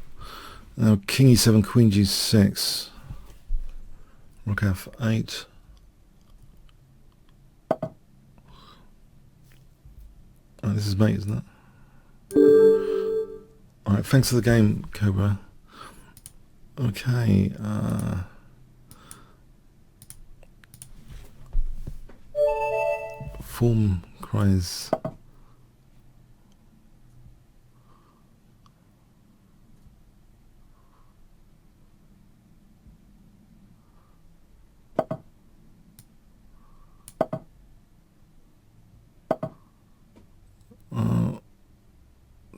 Now king e7, queen g6. Rook f8. Oh, this is mate, isn't it? Alright, thanks for the game, Cobra. Okay, form cries.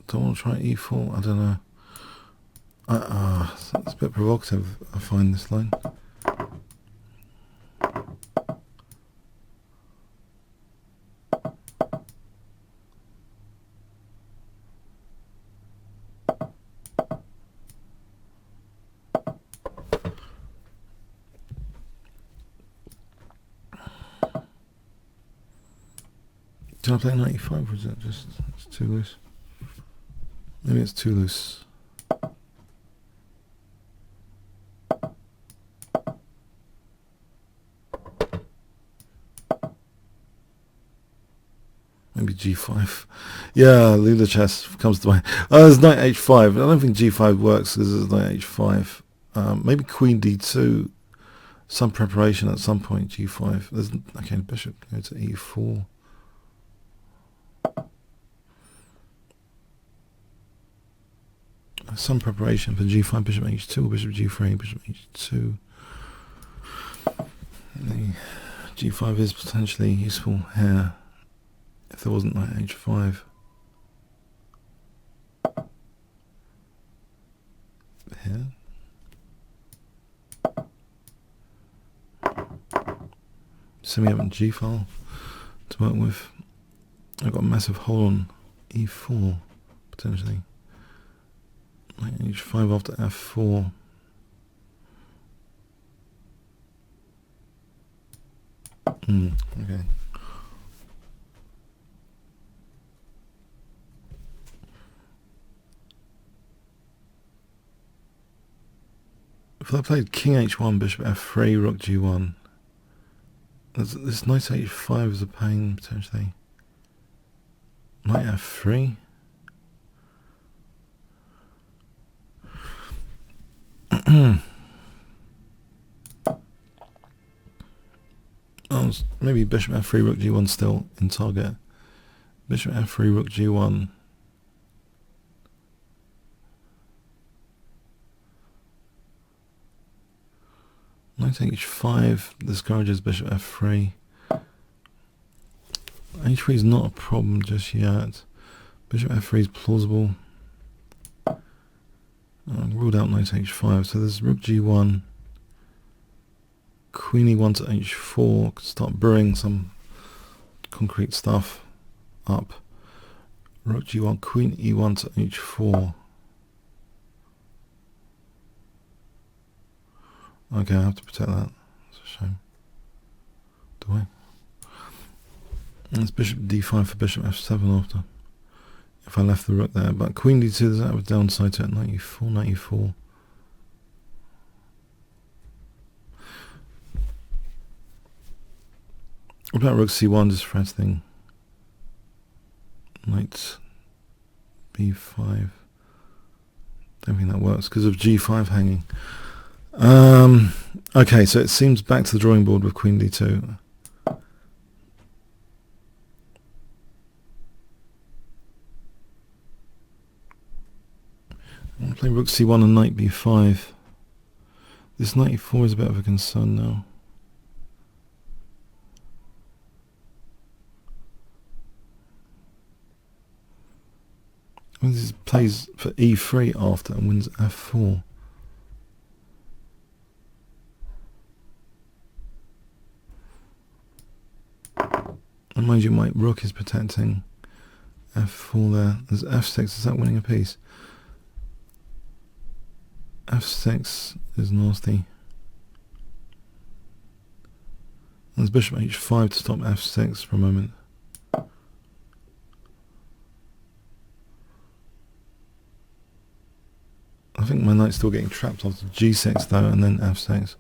Don't want to try e4, I don't know. It's a bit provocative, I find, this line. Did I play 95 or is it just it's too loose? Maybe it's too loose. Maybe g5. Yeah, Lula chess comes to mind. Oh, there's knight h5. I don't think g5 works because there's knight h5. Maybe queen d2. Some preparation at some point, g5. There's, okay, bishop go to e4. Some preparation for g5, bishop h2, bishop g3, bishop h2. The g5 is potentially useful here if there wasn't knight h5. Here. So we have a g file to work with. I've got a massive hole on e4 potentially. Knight h5 after f4. Okay. If I played king h1, bishop f3, rook g1, this knight h5 is a pain potentially. Knight f3. Maybe bishop f3, rook g1 still in target. Bishop f3, rook g1. Knight h5 discourages bishop f3. h3 is not a problem just yet. Bishop f3 is plausible. Ruled out knight h5. So there's rook g1. Queen e1 to h4. Start brewing some concrete stuff up. Rook g1, queen e1 to h4. Okay, I have to protect that. That's a shame. Do I? And it's bishop d5 for bishop f7 after. If I left the rook there. But queen d2, does that have a downside to it? Knight e4, knight e4. What about rook c1 just threatening? Knight b5. Don't think that works because of g5 hanging. Okay, so it seems back to the drawing board with queen d2. I'm going to play rook c1 and knight b5. This knight e4 is a bit of a concern now. Well, this plays for e3 after and wins f4. And mind you, my rook is protecting f4 there. There's f6, is that winning a piece? f6 is nasty. There's bishop h5 to stop f6 for a moment. I think my knight's still getting trapped after g6 though, and then f6.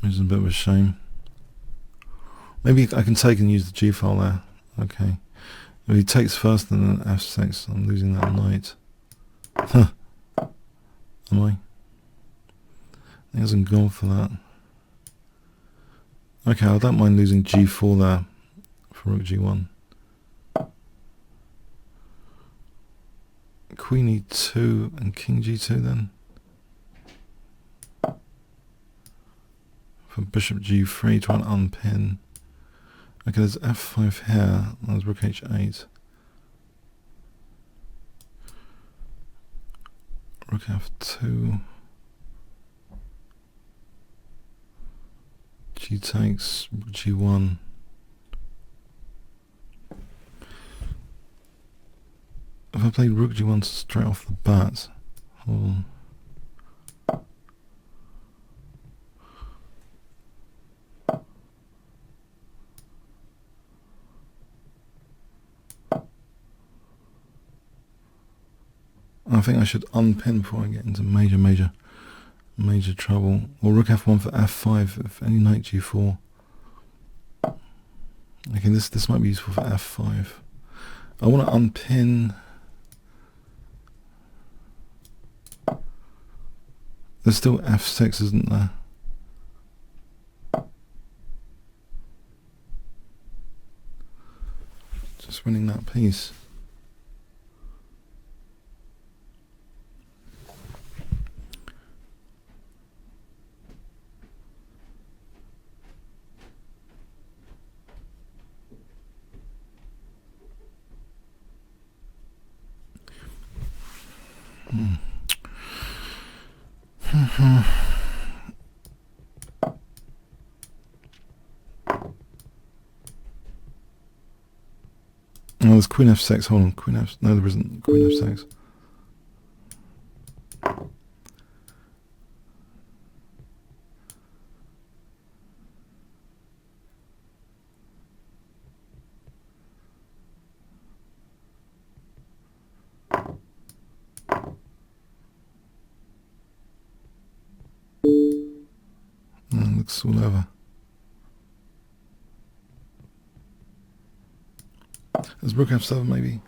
Which is a bit of a shame. Maybe I can take and use the g file there. Okay. If he takes first and then f6, I'm losing that knight. Huh. Am I? He hasn't gone for that. Okay, I don't mind losing g4 there for rook g1. Queen e2 and king g2 then. For bishop g3, trying to unpin. Okay, there's f5 here. There's rook h8. Rook f2. G takes, rook g1. If I played rook g1 straight off the bat, hold on. I think I should unpin before I get into major trouble. Or rook f1 for f5, if any knight g4. Okay, this might be useful for f5. I want to unpin. There's still f6, isn't there? Just winning that piece. Oh, there's queen f6. Hold on, queen f. No, there isn't. Queen f6. Looks all over. There's rook f7 maybe.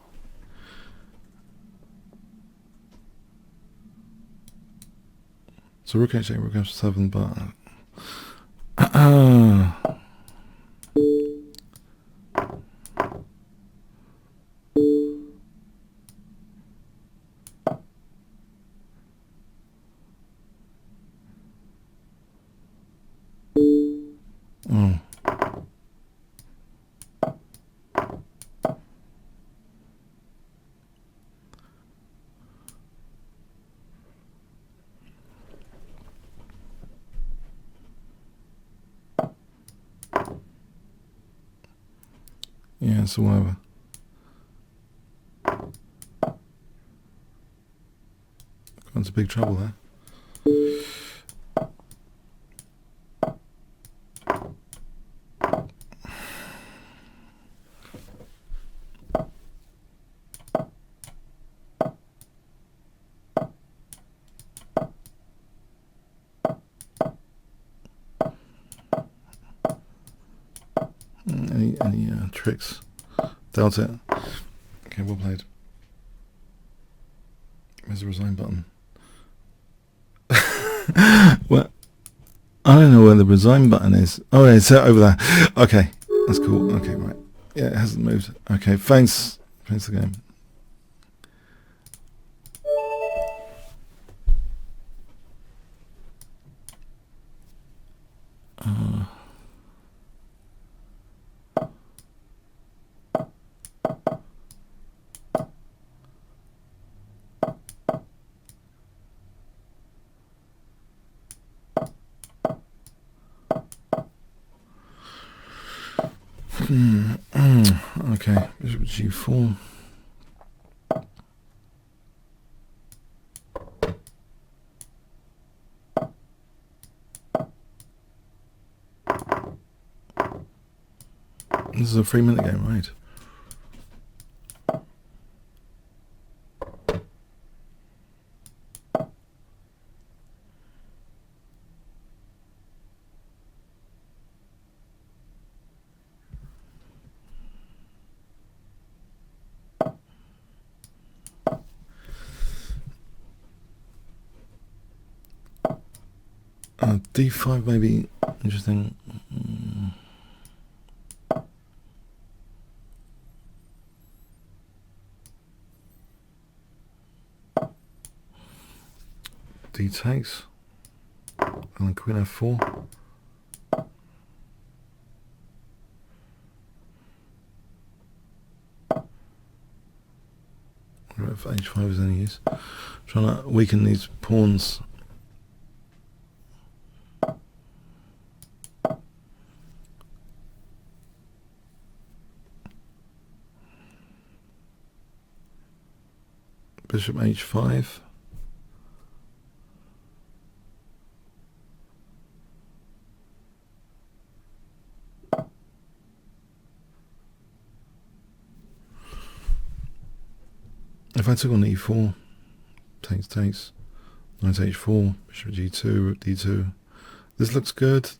So rook h8, rook f7, but oh. Yeah, so whatever. Got into big trouble there. Any tricks? Doubt it. Okay, well played. Where's the resign button? Well, I don't know where the resign button is. Oh, yeah, it's over there. Okay, that's cool. Okay, right. Yeah, it hasn't moved. Okay, thanks. Thanks for the game. Okay, bishop g4. This is a 3-minute game, right? D5 may be interesting. D takes, and then Queen F4. If H5 is any use. Trying to weaken these pawns. Bishop H5. If I took on E4, takes, knight H4, bishop G2, rook D2. This looks good.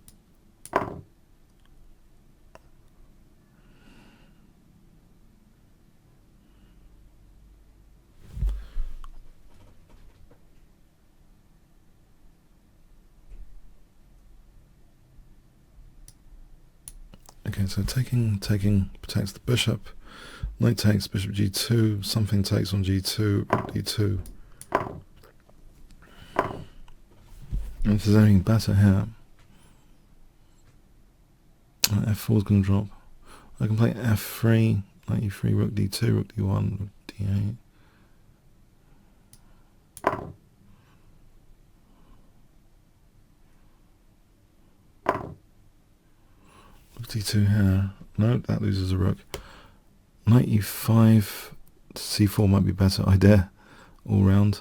Okay, so taking protects the bishop. Knight takes, bishop G2, something takes on G2, rook D2. And if there's anything better here, F4 is going to drop. I can play F3, knight E3, rook D2, rook D1, rook D8. Rook D2 here. No, that loses a rook. Knight E5, C4 might be better idea all round.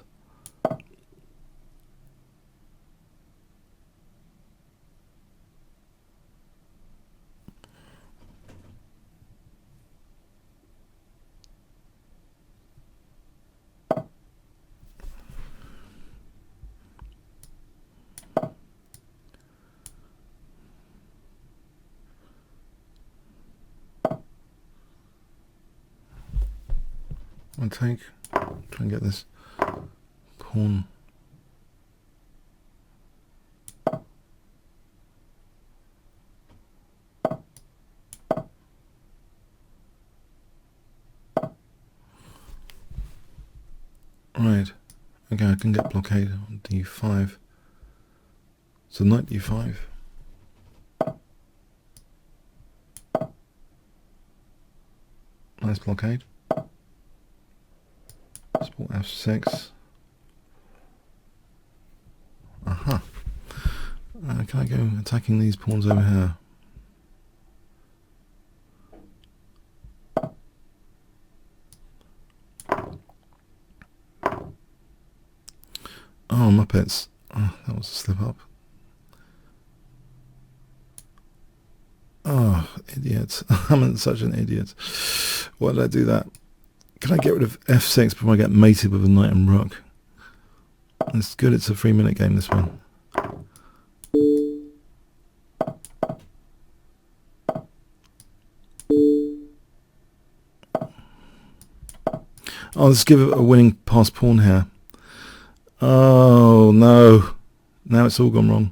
I'll take, try and get this pawn. Right, okay, I can get blockade on D5. So knight D5. Nice blockade. Sport F6. Aha. Can I go attacking these pawns over here? Oh, Muppets. Oh, that was a slip up. Oh, idiot. I'm such an idiot. Why did I do that? Can I get rid of F6 before I get mated with a knight and rook? It's good, it's a 3-minute game, this one. Oh, let's give it a winning pass pawn here. Oh, no. Now it's all gone wrong.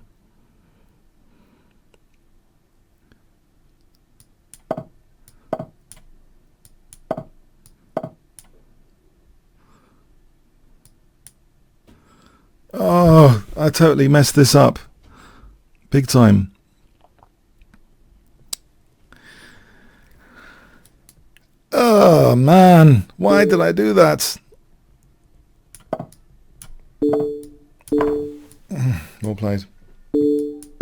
Oh, I totally messed this up. Big time. Oh, man. Why did I do that? Well played.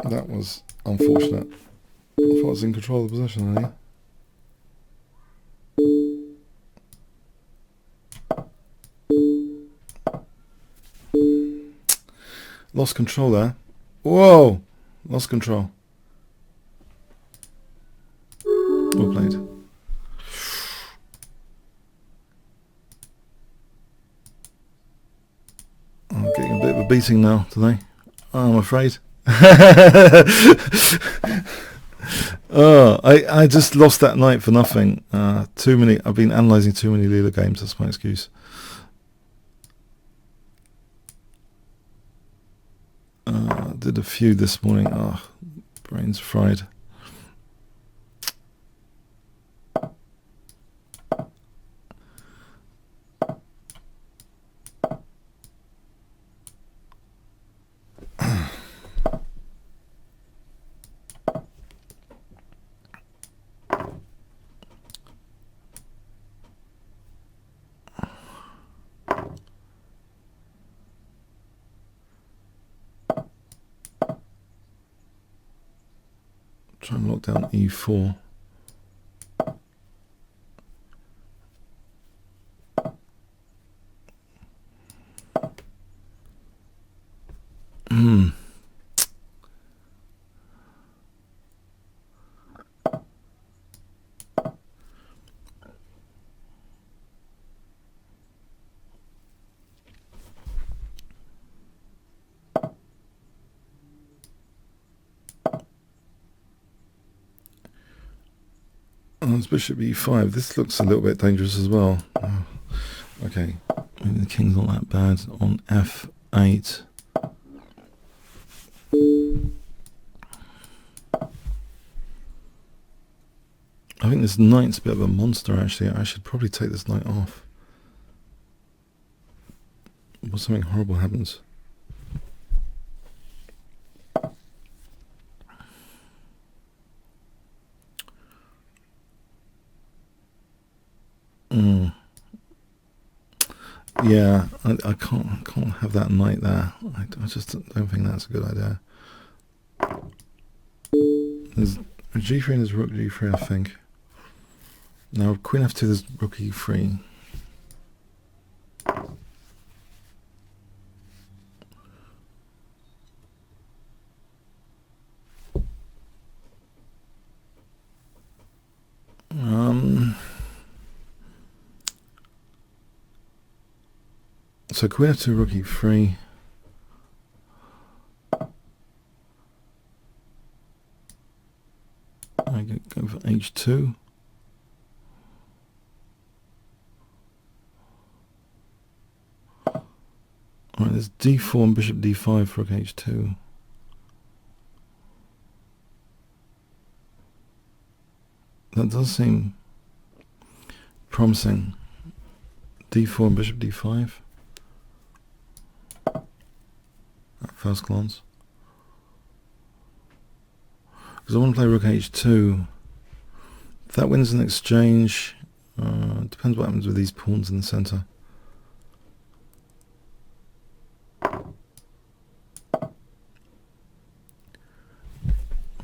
That was unfortunate. I thought I was in control of the position earlier. Lost control there. Whoa! Lost control. Well played. bit of a beating now today, I'm afraid. I just lost that night for nothing. Too many. I've been analysing too many Leela games. That's my excuse. Did a few this morning. Brains fried. Try and lock down e4. It's bishop e5. This looks a little bit dangerous as well. Okay, maybe the king's not that bad. On f8. I think this knight's a bit of a monster, actually. I should probably take this knight off. Or something horrible happens. Yeah, I can't have that knight there. I just don't think that's a good idea. There's a g3 and there's rook g3, I think. Now queen f2, there's rook e3. So queen f2, rook e3. I go for h2. Alright, there's d4 and bishop d5 for rook h2. That does seem promising. d4 and bishop d5 at first glance. Because I want to play rook h2. If that wins an exchange, it depends what happens with these pawns in the centre.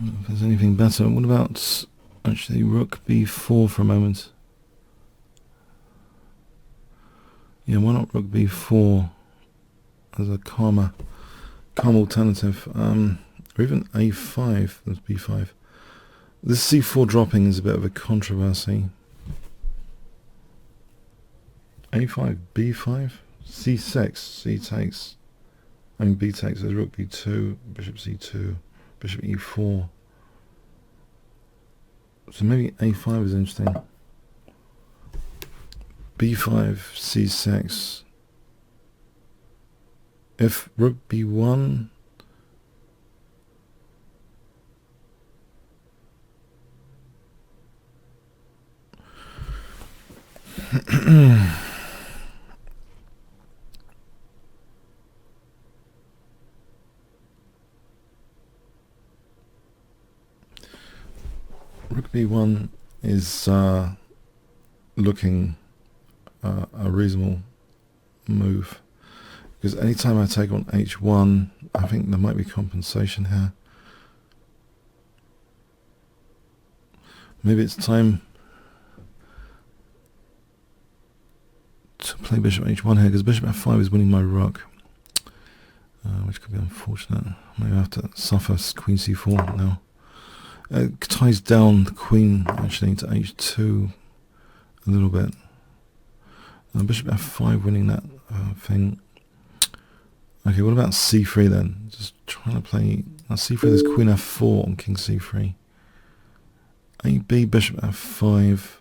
If there's anything better. What about actually rook b4 for a moment? Yeah, why not rook b4 as a calm alternative? Or even a5, that's b5. This c4 dropping is a bit of a controversy. a5, b5, c6, c takes. I mean b takes, there's rook b2, bishop c2, bishop e4. So maybe a5 is interesting. b5, c6. If rook b1, rook b1 is looking a reasonable move, because anytime I take on h1, I think there might be compensation here. Maybe it's time to play bishop h1 here, because bishop f5 is winning my rook, which could be unfortunate. Maybe I have to suffer queen c4 now. It ties down the queen actually to h2 a little bit. Bishop f5 winning that thing. Okay, what about c3 then? Just trying to play... Now c3, there's queen f4 on king c3. a-b, bishop f5.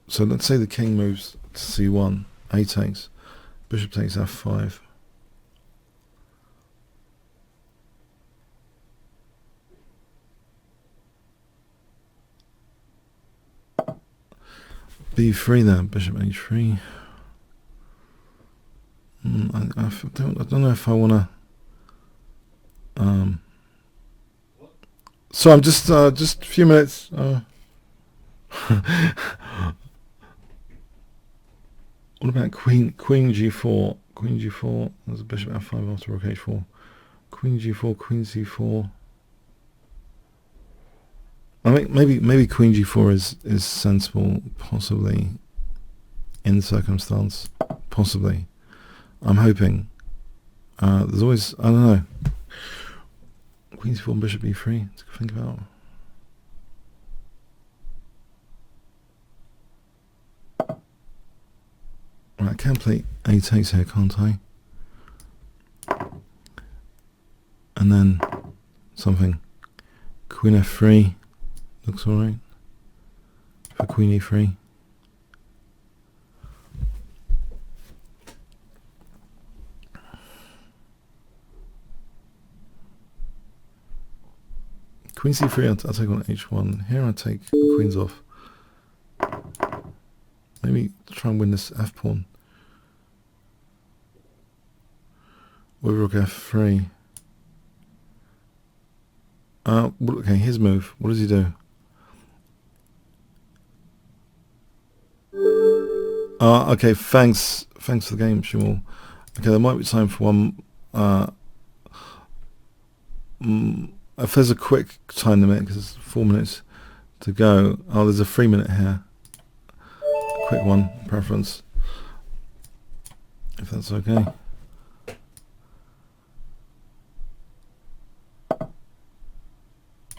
So let's say the king moves to c1. A takes. Bishop takes f5. b3 then, bishop h3. I don't know if I want to... so I'm just a few minutes. What about queen g4? Queen g4, there's a bishop f5 after rook h4. Queen g4, queen c4. I think maybe queen g4 is sensible, possibly, in circumstance. Possibly. I'm hoping. There's always, I don't know. Queen c4 and bishop e3 to think about. Right, I can play a takes here, can't I? And then something. Queen f3 looks alright for queen e3. Queen c3, I'll take on h1. Here I take the queens off. Maybe try and win this f pawn. With rook f3. Okay, his move. What does he do? Okay, thanks for the game, Shimul. Okay, there might be time for one. If there's a quick time limit, because it's 4 minutes to go. Oh, there's a 3 minute here. Quick one, preference. If that's okay.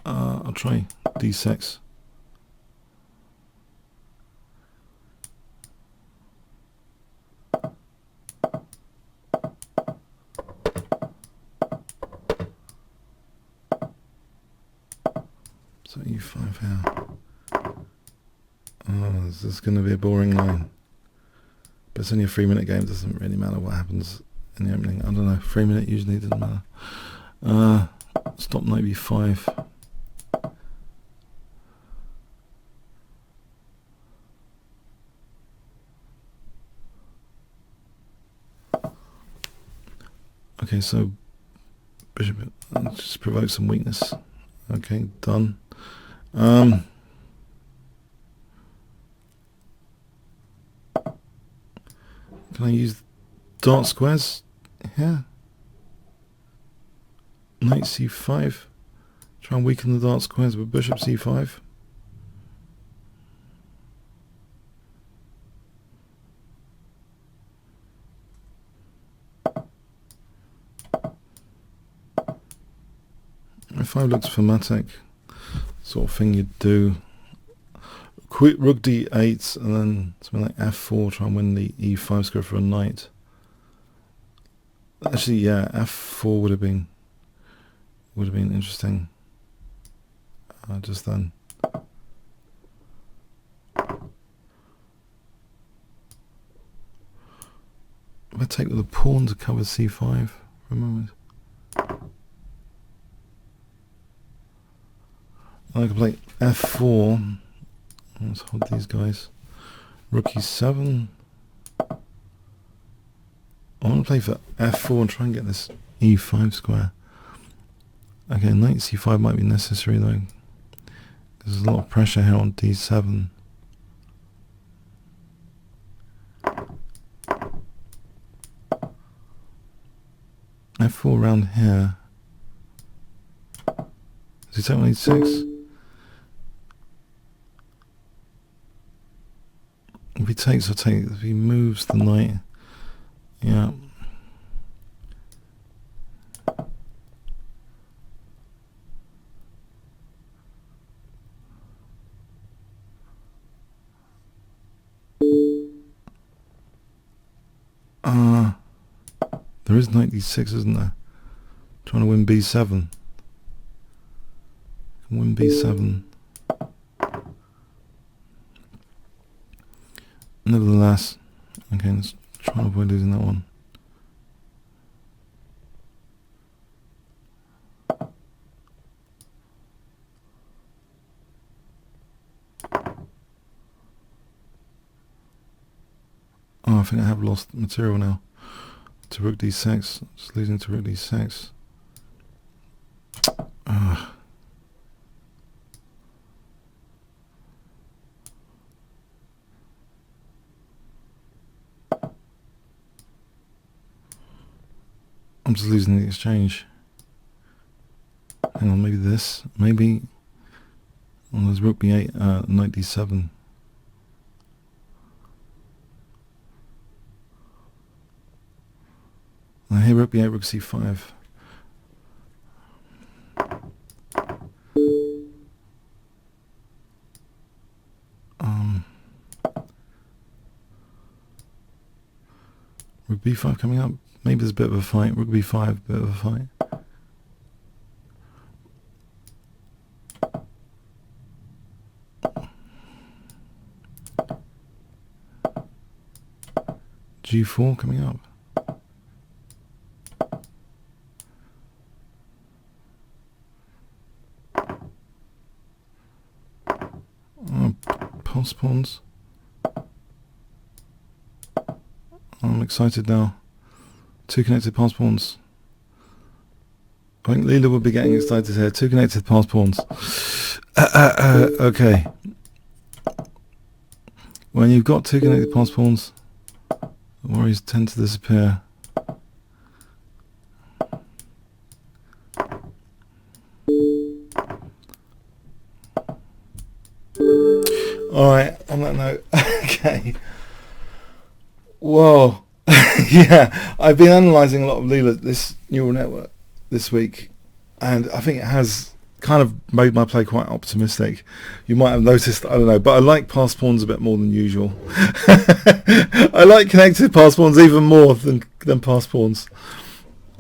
I'll try d6. So e5 here. Oh, this is going to be a boring line. But it's only a 3 minute game. It doesn't really matter what happens in the opening. I don't know. 3 minute usually doesn't matter. Stop knight b5. Okay, so bishop just provoke some weakness. Okay, done. Can I use dart squares here? Knight c5. Try and weaken the dart squares with bishop c5. F5 looks thematic, sort of thing you'd do. Quick rook d8 and then something like f4, try and win the e5 square for a knight. Actually, yeah, f4 would have been interesting. Just then. If I take with a pawn to cover c5 for a moment. I can play f4. Let's hold these guys. Rook e7. I want to play for f4 and try and get this e5 square. Okay, knight c5 might be necessary though. There's a lot of pressure here on d7. f4 around here. Does he take on e6? If he takes, I'll take. If he moves the knight, yeah. There is knight d6, isn't there? Trying to win b7. Win b7. Nevertheless, okay, let's try and avoid losing that one. Oh, I think I have lost material now. To rook d6. Just losing to rook d6. I'm just losing the exchange. Hang on, maybe this. Maybe. Oh, there's rook b8, knight d7. I hear rook b8, rook c5. Rook b5 coming up. Maybe there's a bit of a fight. Rook b5, bit of a fight. g4 coming up. Pass pawns. I'm excited now. 2 connected pass pawns. I think Leela would be getting excited here. 2 connected pass pawns. Okay. When you've got 2 connected pass pawns, worries tend to disappear. Alright, on that note, okay. Whoa. Yeah, I've been analysing a lot of Leela, this neural network, this week, and I think it has kind of made my play quite optimistic. You might have noticed, I don't know, but I like pass pawns a bit more than usual. I like connected pass pawns even more than pass pawns.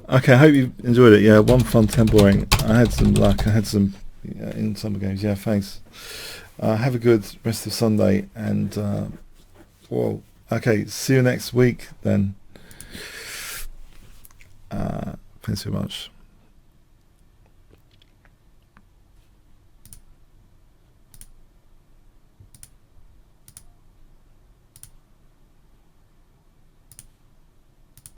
Okay, I hope you enjoyed it. Yeah, 1 fun, 10 boring. I had some luck. I had some in some games. Yeah, thanks. Have a good rest of Sunday, and whoa. Okay, see you next week then. Thanks so much.